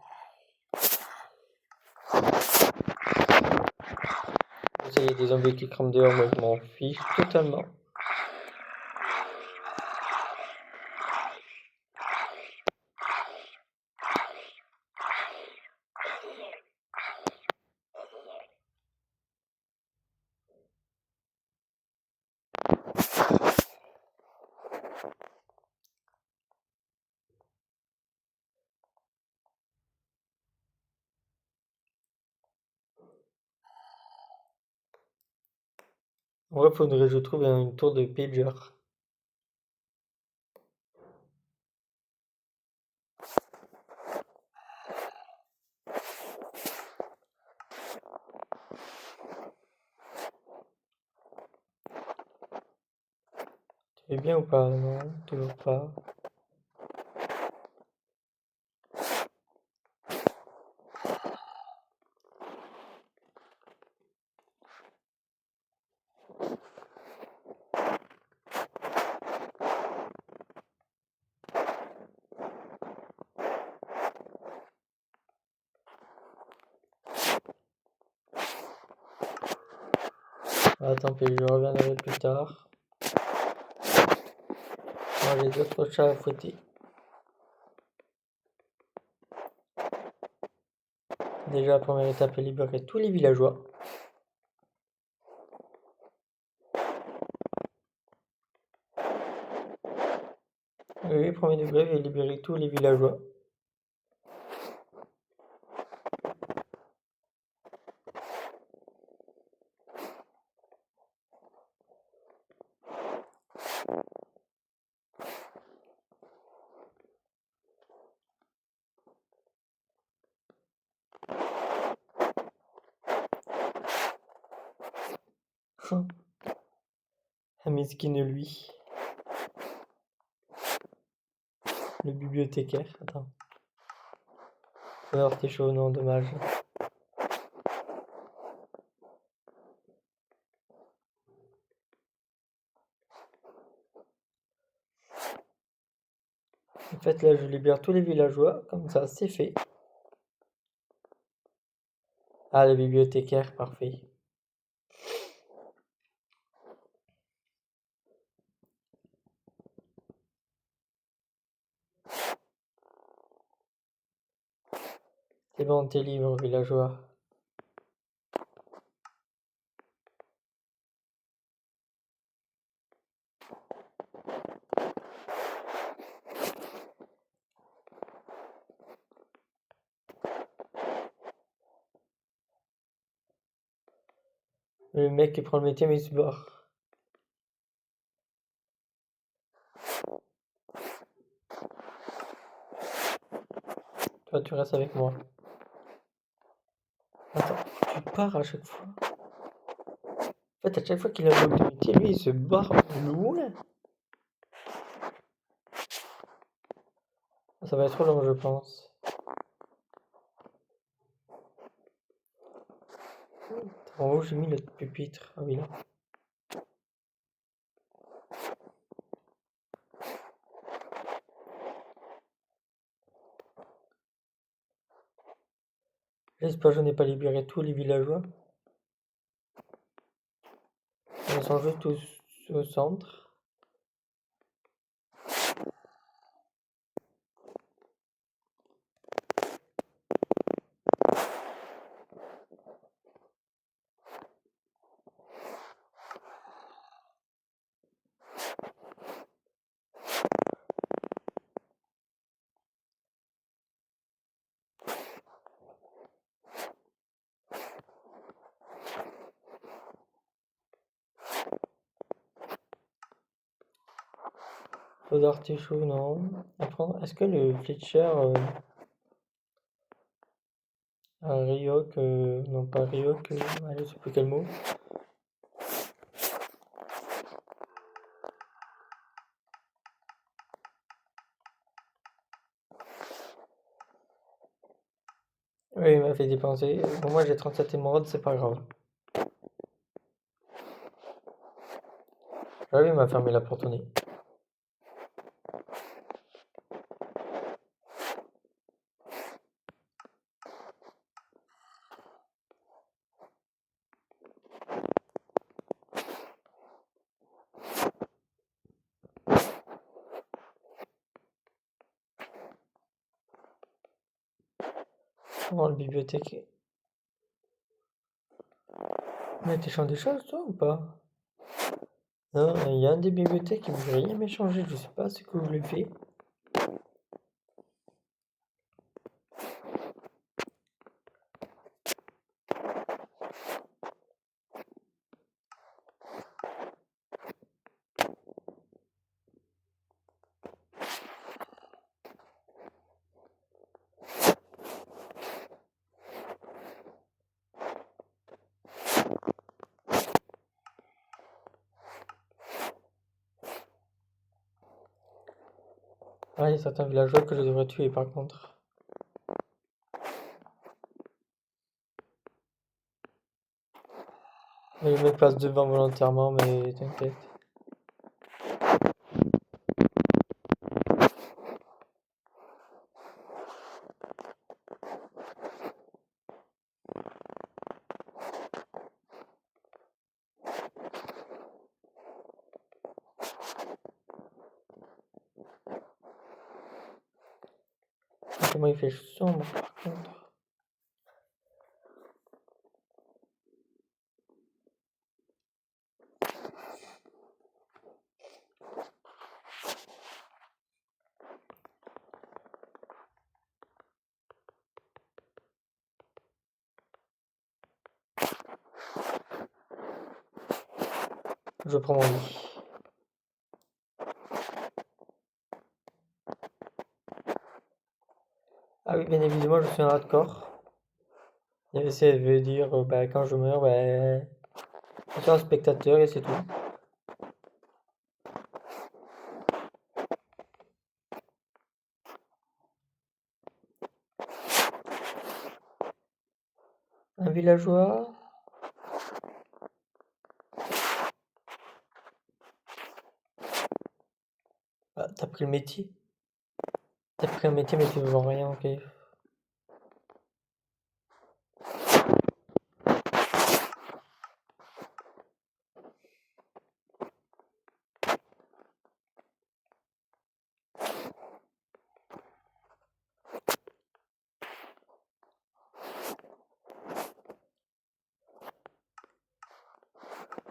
Il y a des zombies qui crament dehors, moi je m'en fiche totalement. En vrai, faudrait que je trouve une tour de pager. Tu es bien ou pas? Non, toujours pas. Ah, tant pis, je reviendrai plus tard. Moi, j'ai d'autres chats à fouetter. Déjà, la première étape est libérer tous les villageois. Oui, premier degré, et libérer tous les villageois. Un mesquine lui. Le bibliothécaire. Attends. Alors, t'es chaud, non, dommage. En fait, là, je libère tous les villageois. Comme ça, c'est fait. Ah, le bibliothécaire, parfait. C'est bon, t'es libre, villageois. Le mec qui prend le métier, mais il se barre. Toi, tu restes avec moi. Attends, tu pars à chaque fois. En fait, à chaque fois qu'il a un bloc de métier, lui, il se barre loin. Ça va être trop long, je pense. En haut, j'ai mis le pupitre. Ah oui, là. J'espère que je n'ai pas libéré tous les villageois. Ils sont juste au centre. Faux d'artichaut, non. Apprendre. Est-ce que le Fletcher a Ryok, non pas Ryok, allez, je sais plus quel mot. Oui, il m'a fait dépenser. Bon, moi j'ai 37 émeraudes, c'est pas grave. Ah oui, il m'a fermé la porte au nez. Comment le bibliothèque. Mais t'es changé des choses, toi, ou pas? Non, il y a un des bibliothèques qui voudrait rien m'échanger, je sais pas ce que vous lui faites. Ah, il y a certains villageois que je devrais tuer par contre. Je me passe devant volontairement, mais t'inquiète. Comment il fait sombre par contre. Je prends mon lit. Ah oui, bien évidemment, je suis un hardcore. Et ça veut dire, quand je meurs, je suis un spectateur et c'est tout. Un villageois. Ah, t'as pris le métier. T'as pris un métier mais tu ne vends rien, ok.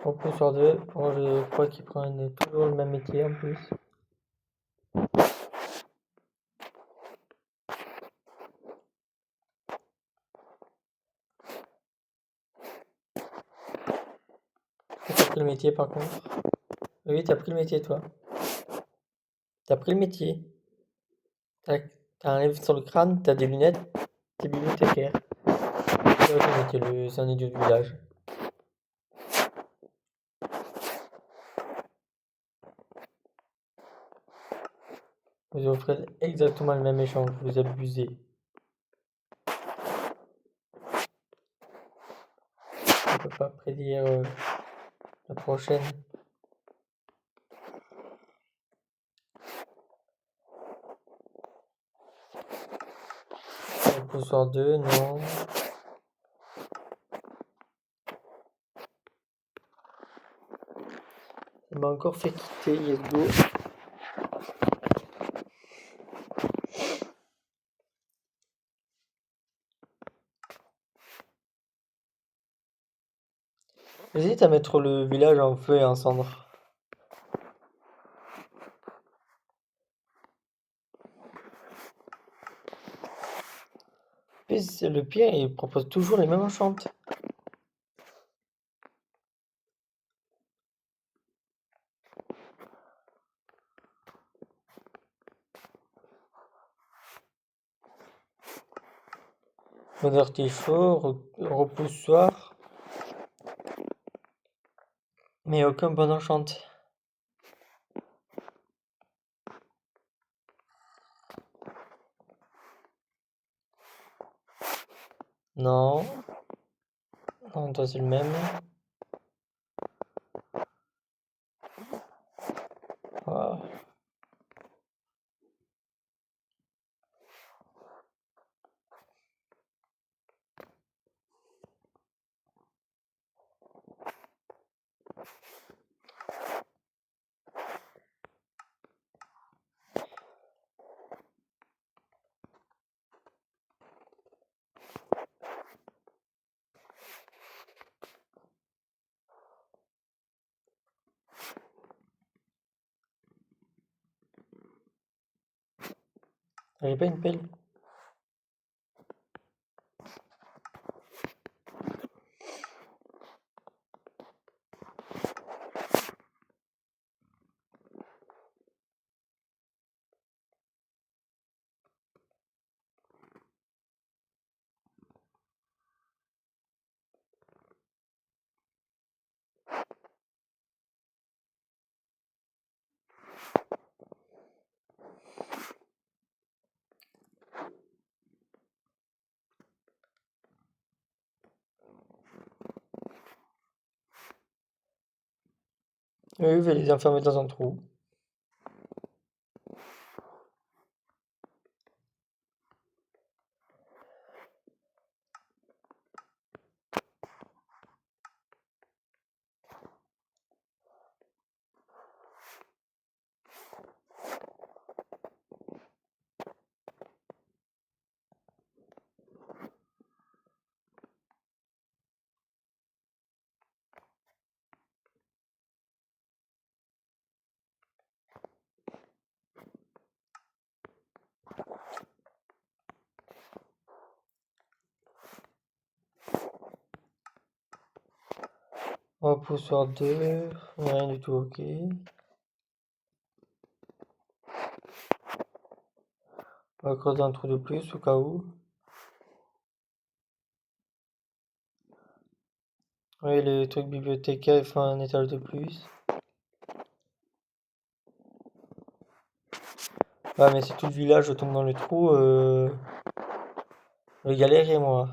En plus sur deux, je crois qu'ils prennent toujours le même métier en plus. T'as pris le métier par contre. Oui, t'as pris le métier toi. T'as pris le métier. T'as un lèvre sur le crâne, t'as des lunettes, t'es bibliothécaire. C'est vrai ton métier, c'est un idiot du village. Vous offrez exactement le même échange, vous abusez. On peut pas prédire la prochaine. Poussoir 2, non. Elle m'a encore fait quitter, yes go. J'hésite à mettre le village en feu et en cendres. Puis le pire, il propose toujours les mêmes enchantes. Bon artichaut, repoussoir. Mais aucun bon enchante. Non. Non, toi c'est le même. Ah. J'ai pas une pelle. Oui, je vais les enfermer dans un trou. Repoussoir 2, rien du tout, ok. On va creuser un trou de plus au cas où. Oui, le truc bibliothécaire, il faut un étage de plus. Ah, mais si tout le village tombe dans le trou, je vais galérer, moi.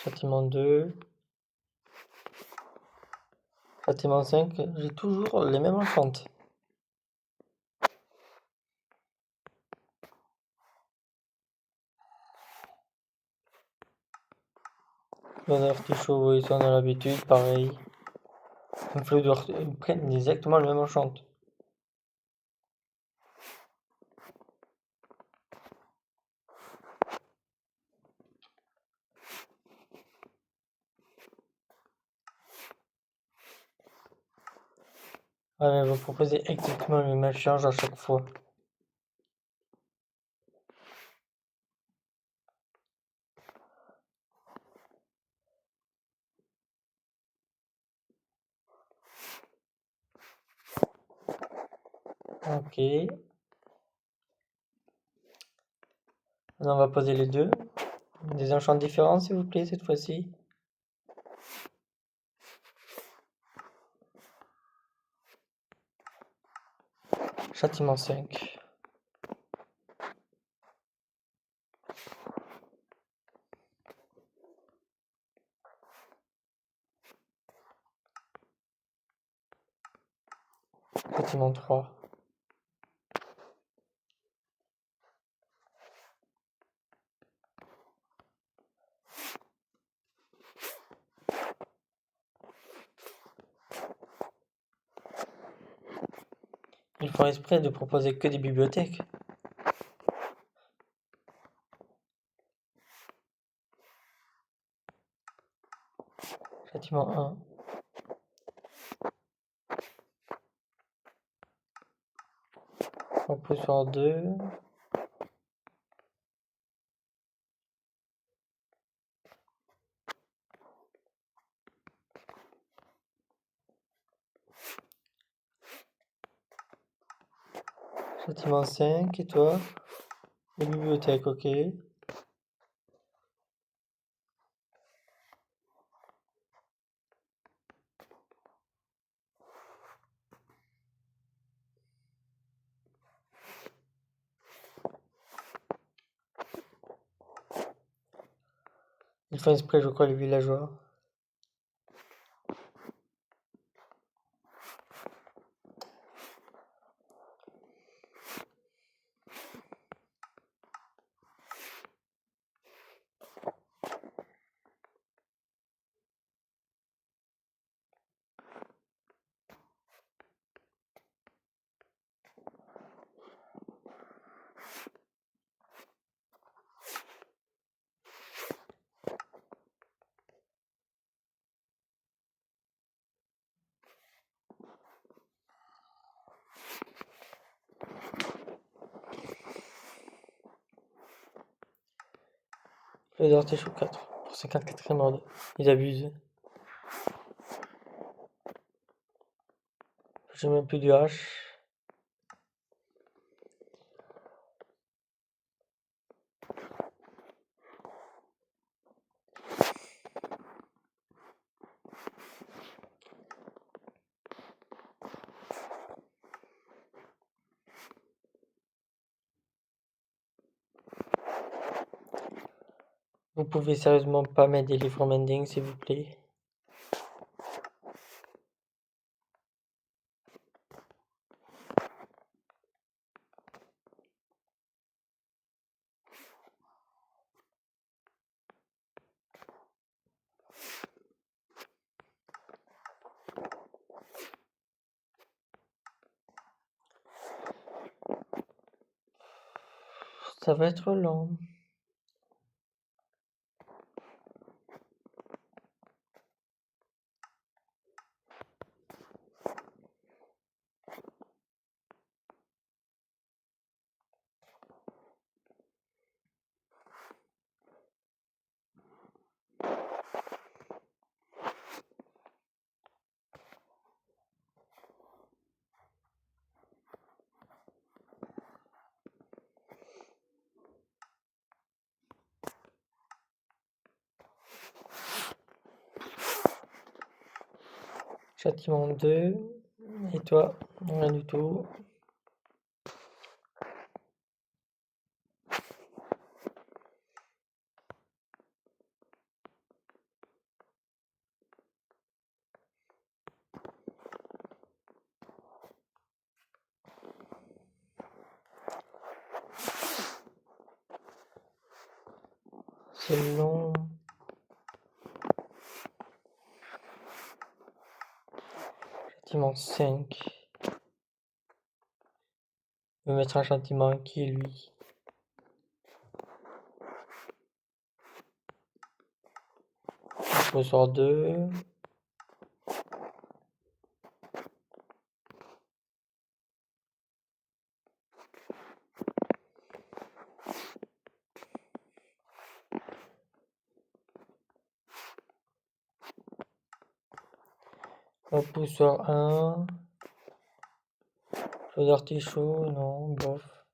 Châtiment 2. Châtiment 5. J'ai toujours les mêmes enchantes. Les artichauts, oui, ça on a l'habitude, pareil. Ils prennent exactement le même enchant. Ah, mais vous proposez exactement le même échange à chaque fois. Ok. Maintenant, on va poser les deux. Des enchants différents, s'il vous plaît, cette fois-ci. Châtiment 5. Châtiment 3. Ils font exprès de proposer que des bibliothèques. Châtiment 1. Repoussoir 2. Châtiment 5. Et toi? Les bibliothèques, ok. Ils font exprès, je crois, les villageois. Les artichauts 4. Pour 54e ordre. Ils abusent. J'ai même plus de hache. Vous pouvez sérieusement pas mettre des livres mending, s'il vous plaît? Ça va être long. Châtiment 2. Et toi? Rien du tout. C'est long. Châtiment 5. Je vais mettre un châtiment qui est lui. Professeur 2. Repousseur 1. Feu d'artichaut, non, bof.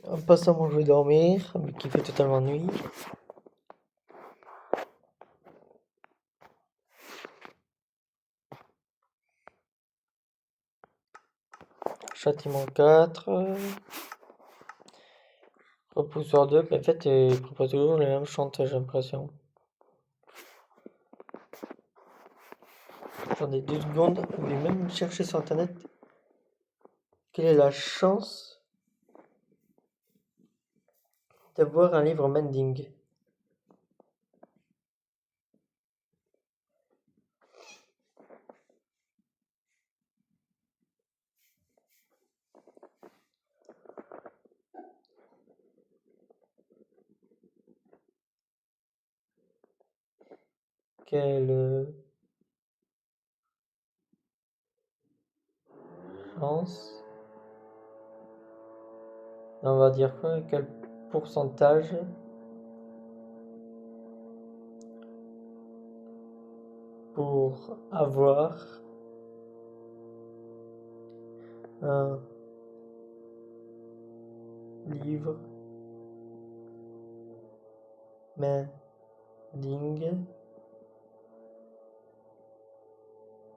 En passant, moi je vais dormir, vu qu'il fait totalement nuit. Châtiment 4. Repousseur 2. En fait, il propose toujours les mêmes chantes, j'ai l'impression. Attendez 2 secondes, je vais même chercher sur internet quelle est la chance d'avoir un livre mending. Quelle chance. On va dire quoi? Quel pourcentage pour avoir un livre mending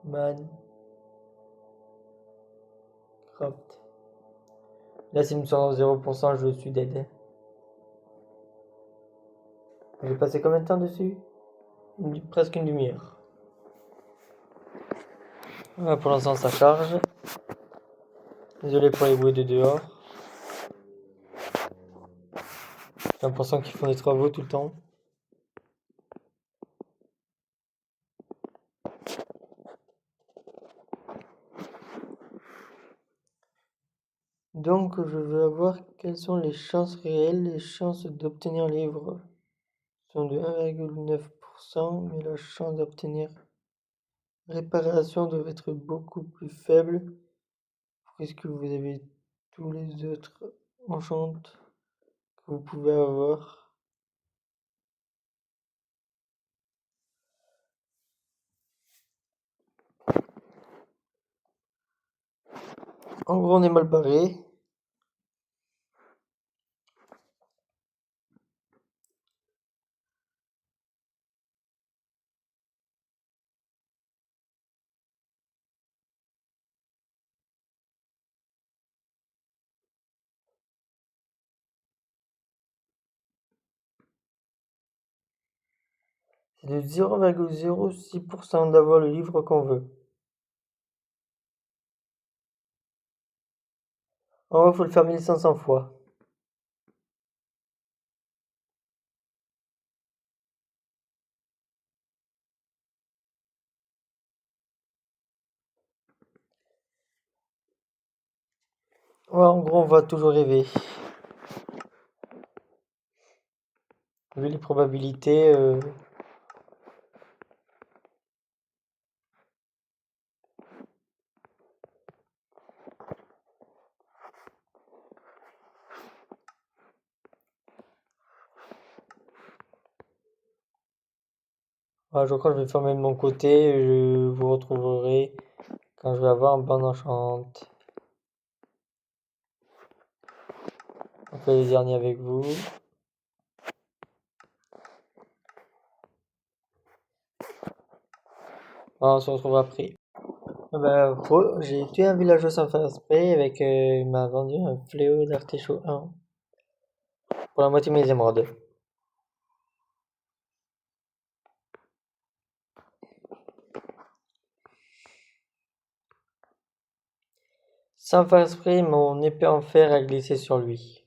Minecraft. Là, s'il me sort 0%, je suis dead. J'ai passé combien de temps dessus? Presque une demi-heure. Voilà, pour l'instant, ça charge. Désolé pour les bruits de dehors. J'ai l'impression qu'ils font des travaux tout le temps. Donc, je veux avoir quelles sont les chances réelles, les chances d'obtenir le livre sont de 1,9%, mais la chance d'obtenir réparation doit être beaucoup plus faible, puisque vous avez tous les autres enchantes que vous pouvez avoir. En gros, on est mal barré. C'est de 0,06% d'avoir le livre qu'on veut. En vrai, faut le faire 1500 fois. Ouais, en gros, on va toujours rêver. Vu les probabilités, ouais, je crois que je vais fermer de mon côté. Je vous retrouverai quand je vais avoir un bon enchant. On fait les derniers avec vous. On se retrouve après. J'ai tué un villageois sans faire exprès avec il m'a vendu un fléau d'artichaut 1 pour la moitié de mes émeraudes. Sans faire exprès, mon épée en fer a glissé sur lui.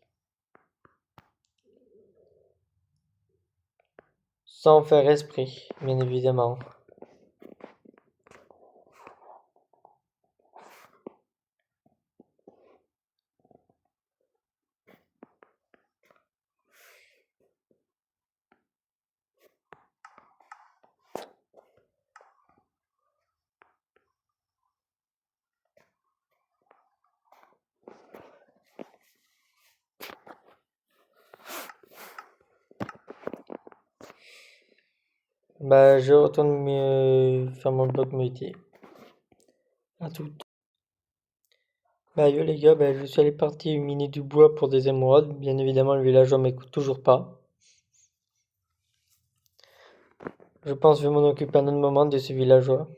Sans faire esprit, bien évidemment. Bah, je retourne faire mon bloc métier. À tout. Bah, yo les gars, bah, je suis allé partir miner du bois pour des émeraudes. Bien évidemment, le villageois m'écoute toujours pas. Je pense que je vais m'en occuper un autre moment de ce villageois.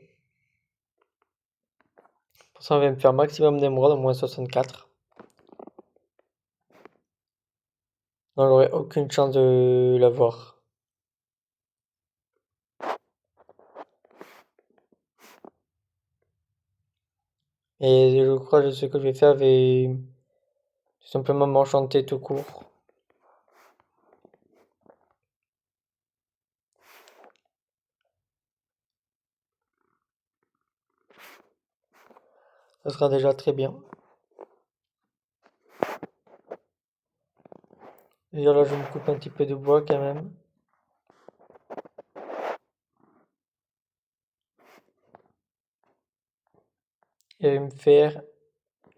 Pour ça, on va me faire maximum d'émeraudes, au moins 64. Non, j'aurai aucune chance de l'avoir. Et je crois que ce que je vais faire, je vais tout simplement m'enchanter tout court. Ça sera déjà très bien. Déjà là, je me coupe un petit peu de bois quand même. Et je vais me faire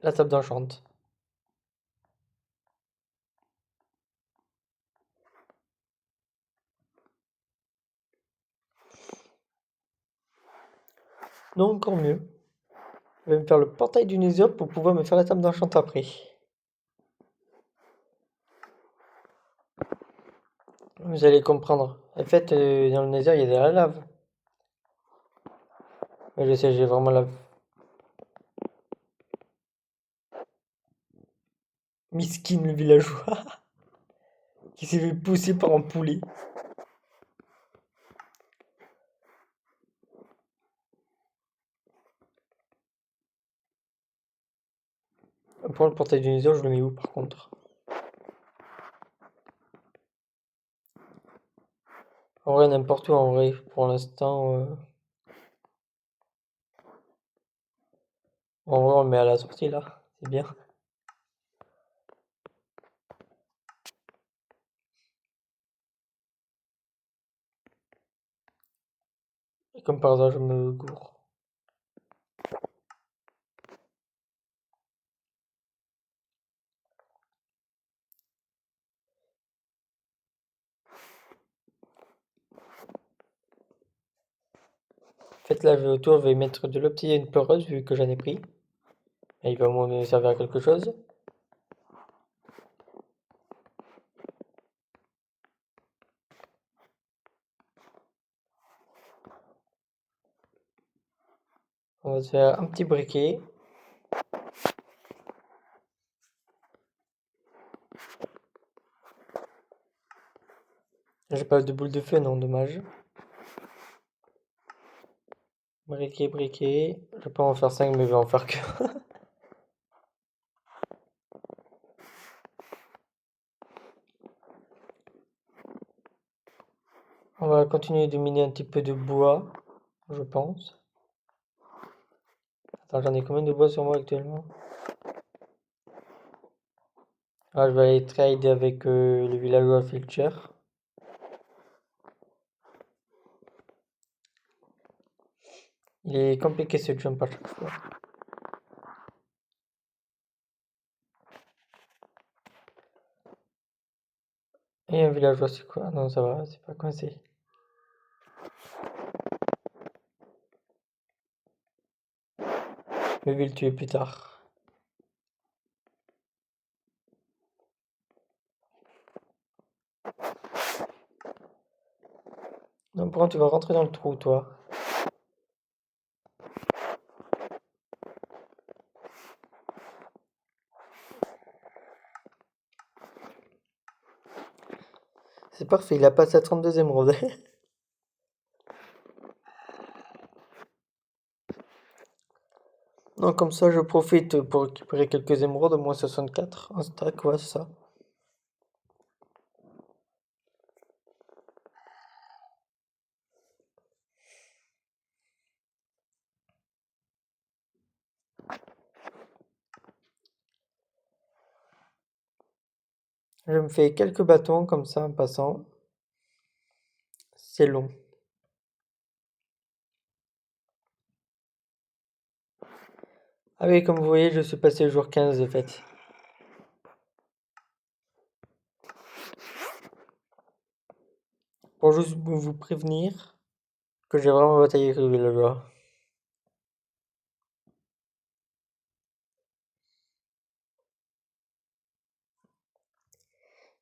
la table d'enchante. Non, encore mieux. Je vais me faire le portail du Nether pour pouvoir me faire la table d'enchante après. Vous allez comprendre. En fait, dans le Nether, il y a de la lave. Mais je sais, j'ai vraiment la... Miskin, le villageois, qui s'est fait pousser par un poulet. Pour le portail du Nether, je le mets où par contre? En vrai, n'importe où en vrai, pour l'instant. En vrai, on le met à la sortie là, c'est bien. Et comme par hasard, je me gourre. En fait, là, autour, je vais mettre de l'obsidienne pleureuse vu que j'en ai pris. Et il va au moins me servir à quelque chose. On va se faire un petit briquet. J'ai pas de boule de feu, non, dommage. Briquet. Je vais pas en faire 5, mais je vais en faire que. On va continuer de miner un petit peu de bois, je pense. Attends, j'en ai combien de bois sur moi actuellement? Ah, je vais aller trade avec le villageois Filcher. Il est compliqué ce jump à chaque fois. Et un villageois, c'est quoi? Non, ça va, c'est pas coincé. Je vais le tuer plus tard. Non, par contre, tu vas rentrer dans le trou, toi. C'est parfait, il a passé à 32 émeraudes. Non, comme ça, je profite pour récupérer quelques émeraudes, au moins 64. Un stack, ouais, c'est ça. Je me fais quelques bâtons comme ça en passant. C'est long. Ah oui, comme vous voyez, je suis passé au jour 15 de fait. Pour juste vous prévenir que j'ai vraiment bataillé avec le villageois.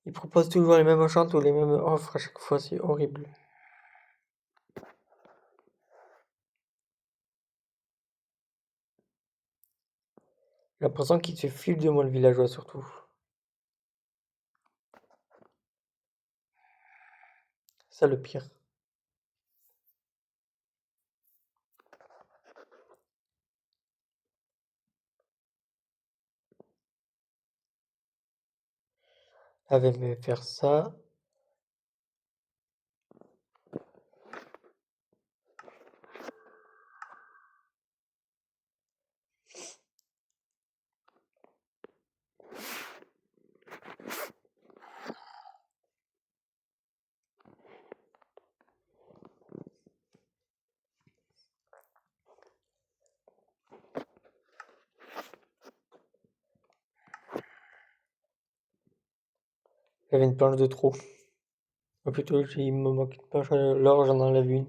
Il propose toujours les mêmes enchantes ou les mêmes offres à chaque fois, c'est horrible. J'ai l'impression qu'il se file de moi le villageois surtout. Ça le pire. Elle va me faire ça. J'avais une planche de trop. Ou plutôt, il me manque une planche à l'or, j'en enlève une.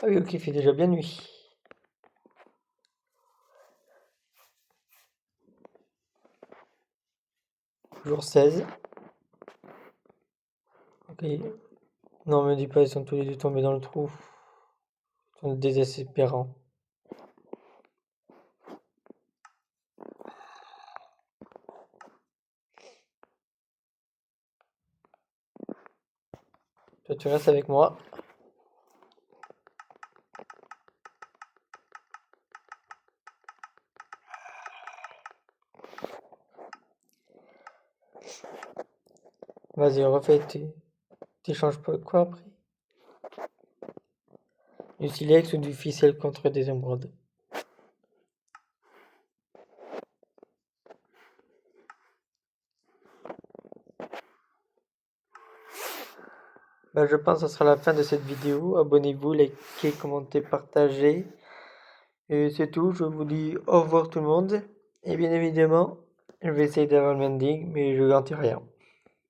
Ah oui, ok, il fait déjà bien nuit. Jour 16. Ok. Non, me dis pas, ils sont tous les deux tombés dans le trou. Ils sont désespérants. Toi, tu restes avec moi. Vas-y, refais t'échanges pas quoi après? Du silex ou du ficelle contre des émeraudes. Bah, je pense que ce sera la fin de cette vidéo. Abonnez-vous, likez, commentez, partagez. Et c'est tout. Je vous dis au revoir tout le monde. Et bien évidemment, je vais essayer d'avoir le mending, mais je garantis rien.